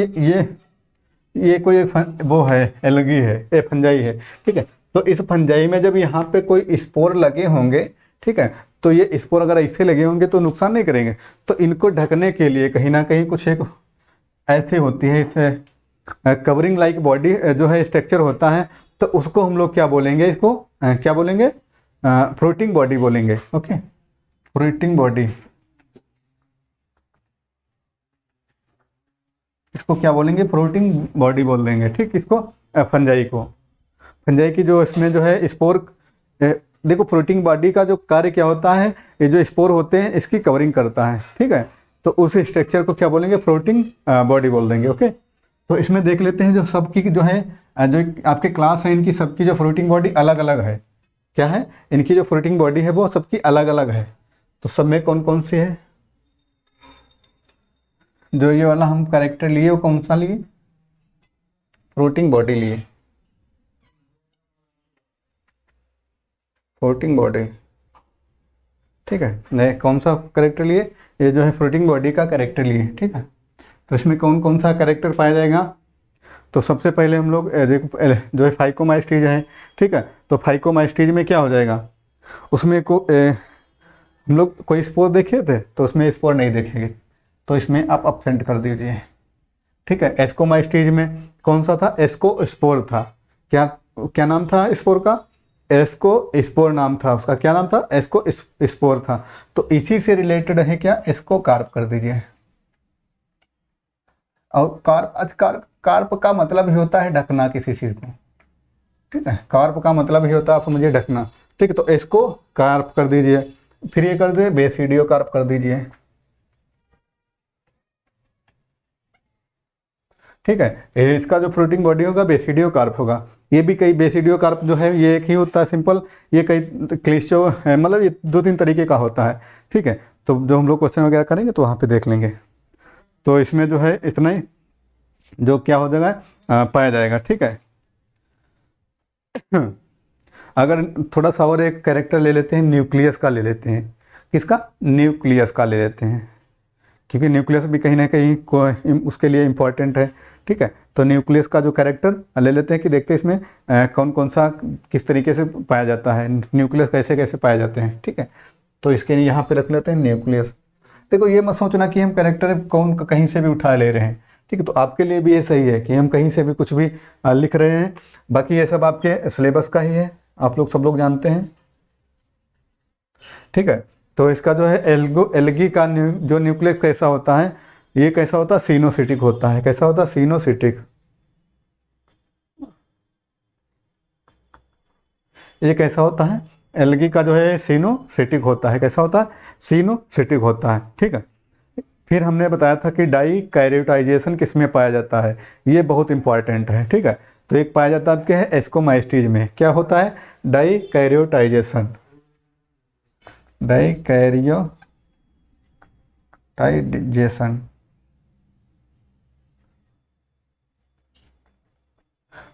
ये कोई एक वो है एलगी है, ये फंजाई है। ठीक है, तो इस फंजाई में जब यहाँ पे कोई स्पोर लगे होंगे, ठीक है, तो ये स्पोर अगर ऐसे लगे होंगे तो नुकसान नहीं करेंगे। तो इनको ढकने के लिए कहीं ना कहीं कुछ एक ऐसी होती है, इसमें कवरिंग लाइक बॉडी जो है स्ट्रक्चर होता है, तो उसको हम लोग क्या बोलेंगे, इसको क्या बोलेंगे, फ्लोटिंग बॉडी बोलेंगे। ओके, फ्लोटिंग बॉडी, इसको क्या बोलेंगे, फ्लोटिंग बॉडी बोल देंगे। ठीक, इसको फंजाई को, फंजाई की जो इसमें जो है स्पोर, देखो फ्लोटिंग बॉडी का जो कार्य क्या होता है, ये जो स्पोर होते हैं इसकी कवरिंग करता है। ठीक है, तो उस स्ट्रक्चर को क्या बोलेंगे, फ्लोटिंग बॉडी बोल देंगे। ओके, तो इसमें देख लेते हैं जो सबकी जो है जो आपके क्लास है इनकी सबकी जो फ्लोटिंग बॉडी अलग अलग है। क्या है, इनकी जो फ्लोटिंग बॉडी है वो सबकी अलग अलग है। तो सब में कौन कौन सी है, जो ये वाला हम कैरेक्टर लिए वो कौन सा लिए, फ्लोटिंग बॉडी लिए, फ्लोटिंग बॉडी। ठीक है, नहीं कौन सा कैरेक्टर लिए, ये जो है फ्लोटिंग बॉडी का कैरेक्टर लिए। ठीक है, तो इसमें कौन कौन सा कैरेक्टर पाया जाएगा, तो सबसे पहले हम लोग जो है फाइकोमाइस्टीज है। ठीक है, तो फाइकोमाइस्टीज में क्या हो जाएगा, उसमें हम लोग कोई स्पोर देखे थे तो उसमें स्पोर नहीं देखेंगे, तो इसमें आप अपसेंट कर दीजिए। ठीक है, एस्कोमाइस्टीज में कौन सा था, एस्को स्पोर था। क्या नाम था स्पोर का, एस्को स्पोर नाम था उसका, क्या नाम था, एस्को स्पोर था। तो इसी से रिलेटेड है क्या, एस्को कार्प कर दीजिए। और कार्प का मतलब ही होता है ढकना किसी चीज को। ठीक है, कार्प का मतलब ही होता है आप मुझे ढकना। ठीक है, तो इसको कार्प कर दीजिए, फिर ये कर दे बेसिडियो कार्प कर दीजिए। ठीक है, इसका जो फ्लोटिंग बॉडी होगा बेसिडियो कार्प होगा। ये भी कई बेसिडियो कार्प जो है ये एक ही होता है सिंपल, ये कई क्लिस्टो मतलब ये 2-3 तरीके का होता है। ठीक है, तो जो हम लोग क्वेश्चन वगैरह करेंगे तो वहाँ पे देख लेंगे। तो इसमें जो है इतना ही जो क्या हो जाएगा पाया जाएगा। ठीक है, अगर थोड़ा सा और एक कैरेक्टर ले लेते हैं, न्यूक्लियस का ले लेते हैं। किसका, न्यूक्लियस का ले लेते हैं। क्योंकि न्यूक्लियस भी कहीं ना कहीं उसके लिए इम्पोर्टेंट है। ठीक है, तो न्यूक्लियस का जो कैरेक्टर ले लेते हैं कि देखते हैं इसमें कौन कौन सा किस तरीके से पाया जाता है, न्यूक्लियस कैसे कैसे पाए जाते हैं। ठीक है, तो इसके लिए यहाँ पे रख लेते हैं न्यूक्लियस। देखो ये मत सोचना कि हम कैरेक्टर कौन कहीं से भी उठा ले रहे हैं। ठीक है, तो आपके लिए भी ये सही है कि हम कहीं से भी कुछ भी लिख रहे हैं। बाकी ये सब आपके सिलेबस का ही है, आप लोग सब लोग जानते हैं। ठीक है, तो इसका जो है एल्गी का जो न्यूक्लियस कैसा होता है, ये कैसा होता है, सिनोसिटिक होता है। कैसा होता है, सिनोसिटिक। ये कैसा होता है, एल्गी का जो है सिनोसिटिक होता है। कैसा होता है, सिनोसिटिक होता है। ठीक है, फिर हमने बताया था कि डाई कैरियोटाइजेशन किस में पाया जाता है, ये बहुत इंपॉर्टेंट है। ठीक है, तो एक पाया जाता है आपके है एस्कोमाइस्टीज में। क्या होता है, dikaryotization. Dikaryotization,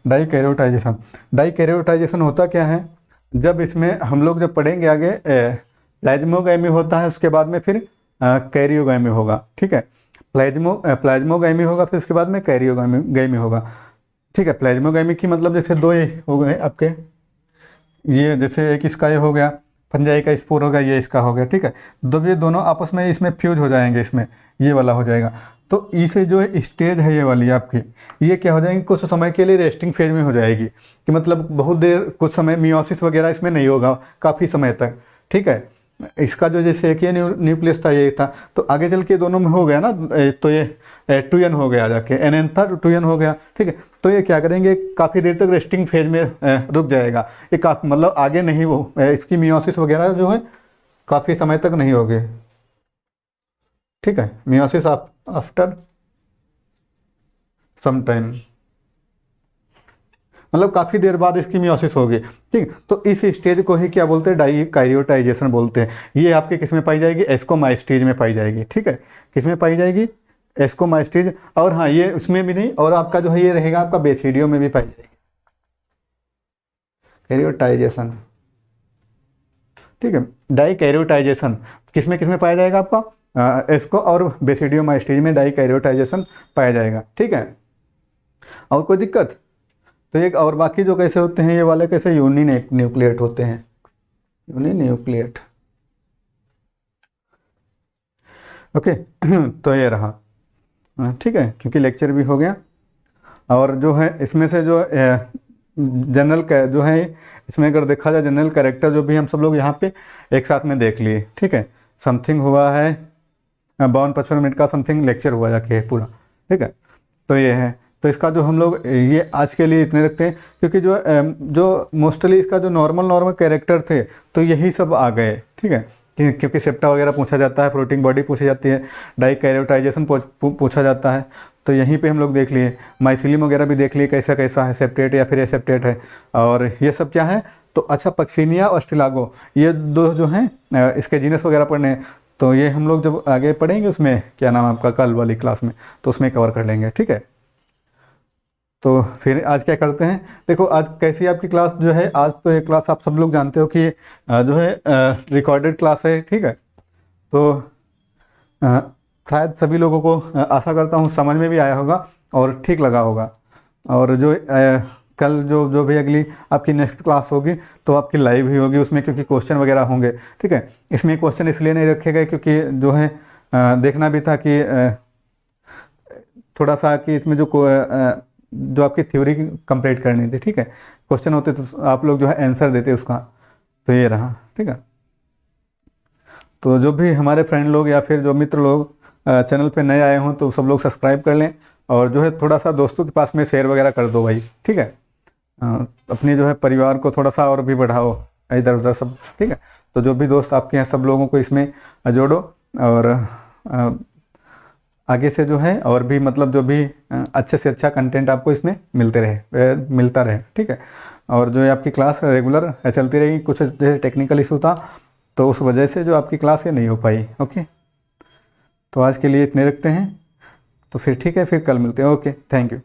dikaryotization. Dikaryotization होता क्या है, जब इसमें हम लोग जब पढ़ेंगे आगे प्लाज्मोगैमी होता है, उसके बाद में फिर कैरियोगैमी होगा। ठीक है, प्लाज्मोगैमी होगा, फिर उसके बाद में कैरियोगैमी होगा। ठीक है, प्लाज्मोगैमी की मतलब जैसे दो ये हो गए आपके, ये जैसे एक इसका ये हो गया, फंजाई का स्पोर हो गया, ये इसका हो गया। ठीक है, ये दोनों आपस में इसमें फ्यूज हो जाएंगे, इसमें ये वाला हो जाएगा। तो इसे जो स्टेज है ये वाली आपकी, ये क्या हो जाएगी, कुछ समय के लिए रेस्टिंग फेज में हो जाएगी, कि मतलब बहुत देर कुछ समय मियोसिस वगैरह इसमें नहीं होगा काफ़ी समय तक। ठीक है, इसका जो जैसे एक ये न्यूक्लियस था, ये था, तो आगे चल के दोनों में हो गया ना, तो ये 2n हो गया, जाके nn था 2n हो गया। ठीक है, तो ये क्या करेंगे, काफ़ी देर तक रेस्टिंग फेज में रुक जाएगा। ये काफ़ी मतलब आगे नहीं, वो इसकी मियोसिस वगैरह जो है काफ़ी समय तक नहीं होगी। ठीक है, मियोसिस आफ्टर सम टाइम, मतलब काफ़ी देर बाद इसकी मियोसिस होगी। ठीक, तो इस स्टेज को ही क्या बोलते हैं, डाई कैरियोटाइजेशन बोलते हैं। ये आपके किस में पाई जाएगी, एस्कोमाइस्टीज में पाई जाएगी। ठीक है, किस में पाई जाएगी, एस्कोमाइस्टीज। और हाँ, ये उसमें भी नहीं, और आपका जो है ये रहेगा आपका बेसिडियो में भी पाई जाएगी कैरियोटाइजेशन। ठीक है, डाई कैरियोटाइजेशन किस में पाया जाएगा आपका, एस्को और बेसिडियोमाइस्टीज में डाई कैरियोटाइजेशन पाया जाएगा। ठीक है, और कोई दिक्कत, तो एक और बाकी जो कैसे होते हैं ये वाले कैसे यूनि न्यूक्लिएट होते हैं, यूनि न्यूक्लिएट। ओके तो ये रहा। ठीक है, क्योंकि लेक्चर भी हो गया, और जो है इसमें से जो जनरल जो है इसमें अगर देखा जाए जनरल कैरेक्टर जो भी हम सब लोग यहाँ पे एक साथ में देख लिए। ठीक है, समथिंग हुआ है 52-55 मिनट का समथिंग लेक्चर हुआ जाके पूरा। ठीक है, तो ये है, तो इसका जो हम लोग ये आज के लिए इतने रखते हैं, क्योंकि जो मोस्टली इसका जो नॉर्मल कैरेक्टर थे तो यही सब आ गए। ठीक है, क्योंकि सेप्टा वगैरह पूछा जाता है, फ्लोटिंग बॉडी पूछी जाती है, डाई कैरियोटाइजेशन पूछा जाता है, तो यहीं पे हम लोग देख लिए। माइसिलियम वगैरह भी देख लिए कैसा कैसा है, सेप्टेट या फिर एसेप्टेट है, और ये सब क्या है। तो अच्छा, पक्सिनिया और स्टिलागो ये दो जो हैं इसके जीनस वगैरह पढ़ने हैं, तो ये हम लोग जब आगे पढ़ेंगे उसमें क्या नाम आपका कल वाली क्लास में, तो उसमें कवर कर लेंगे। ठीक है, तो फिर आज क्या करते हैं, देखो आज कैसी आपकी क्लास जो है, आज तो ये क्लास आप सब लोग जानते हो कि जो है रिकॉर्डेड क्लास है। ठीक है, तो शायद सभी लोगों को आशा करता हूँ समझ में भी आया होगा और ठीक लगा होगा। और जो कल जो भी अगली आपकी नेक्स्ट क्लास होगी तो आपकी लाइव ही होगी उसमें, क्योंकि क्वेश्चन वगैरह होंगे। ठीक है, इसमें क्वेश्चन इसलिए नहीं रखे गए क्योंकि जो है देखना भी था कि थोड़ा सा कि इसमें जो आपकी थ्योरी कंप्लीट करनी थी। ठीक है, क्वेश्चन होते तो आप लोग जो है आंसर देते उसका, तो ये रहा। ठीक है, तो जो भी हमारे फ्रेंड लोग या फिर जो मित्र लोग चैनल पे नए आए हों तो सब लोग सब्सक्राइब कर लें, और जो है थोड़ा सा दोस्तों के पास में शेयर वगैरह कर दो भाई। ठीक है, अपनी जो है परिवार को थोड़ा सा और भी बढ़ाओ इधर उधर सब। ठीक है, तो जो भी दोस्त आपके हैं सब लोगों को इसमें जोड़ो, और आगे से जो है और भी मतलब जो भी अच्छे से अच्छा कंटेंट आपको इसमें मिलता रहे। ठीक है, और जो है आपकी क्लास रेगुलर चलती रहेगी। कुछ जैसे टेक्निकल इशू था तो उस वजह से जो आपकी क्लास ये नहीं हो पाई। ओके, तो आज के लिए इतने रखते हैं, तो फिर ठीक है, फिर कल मिलते हैं। Okay, thank you.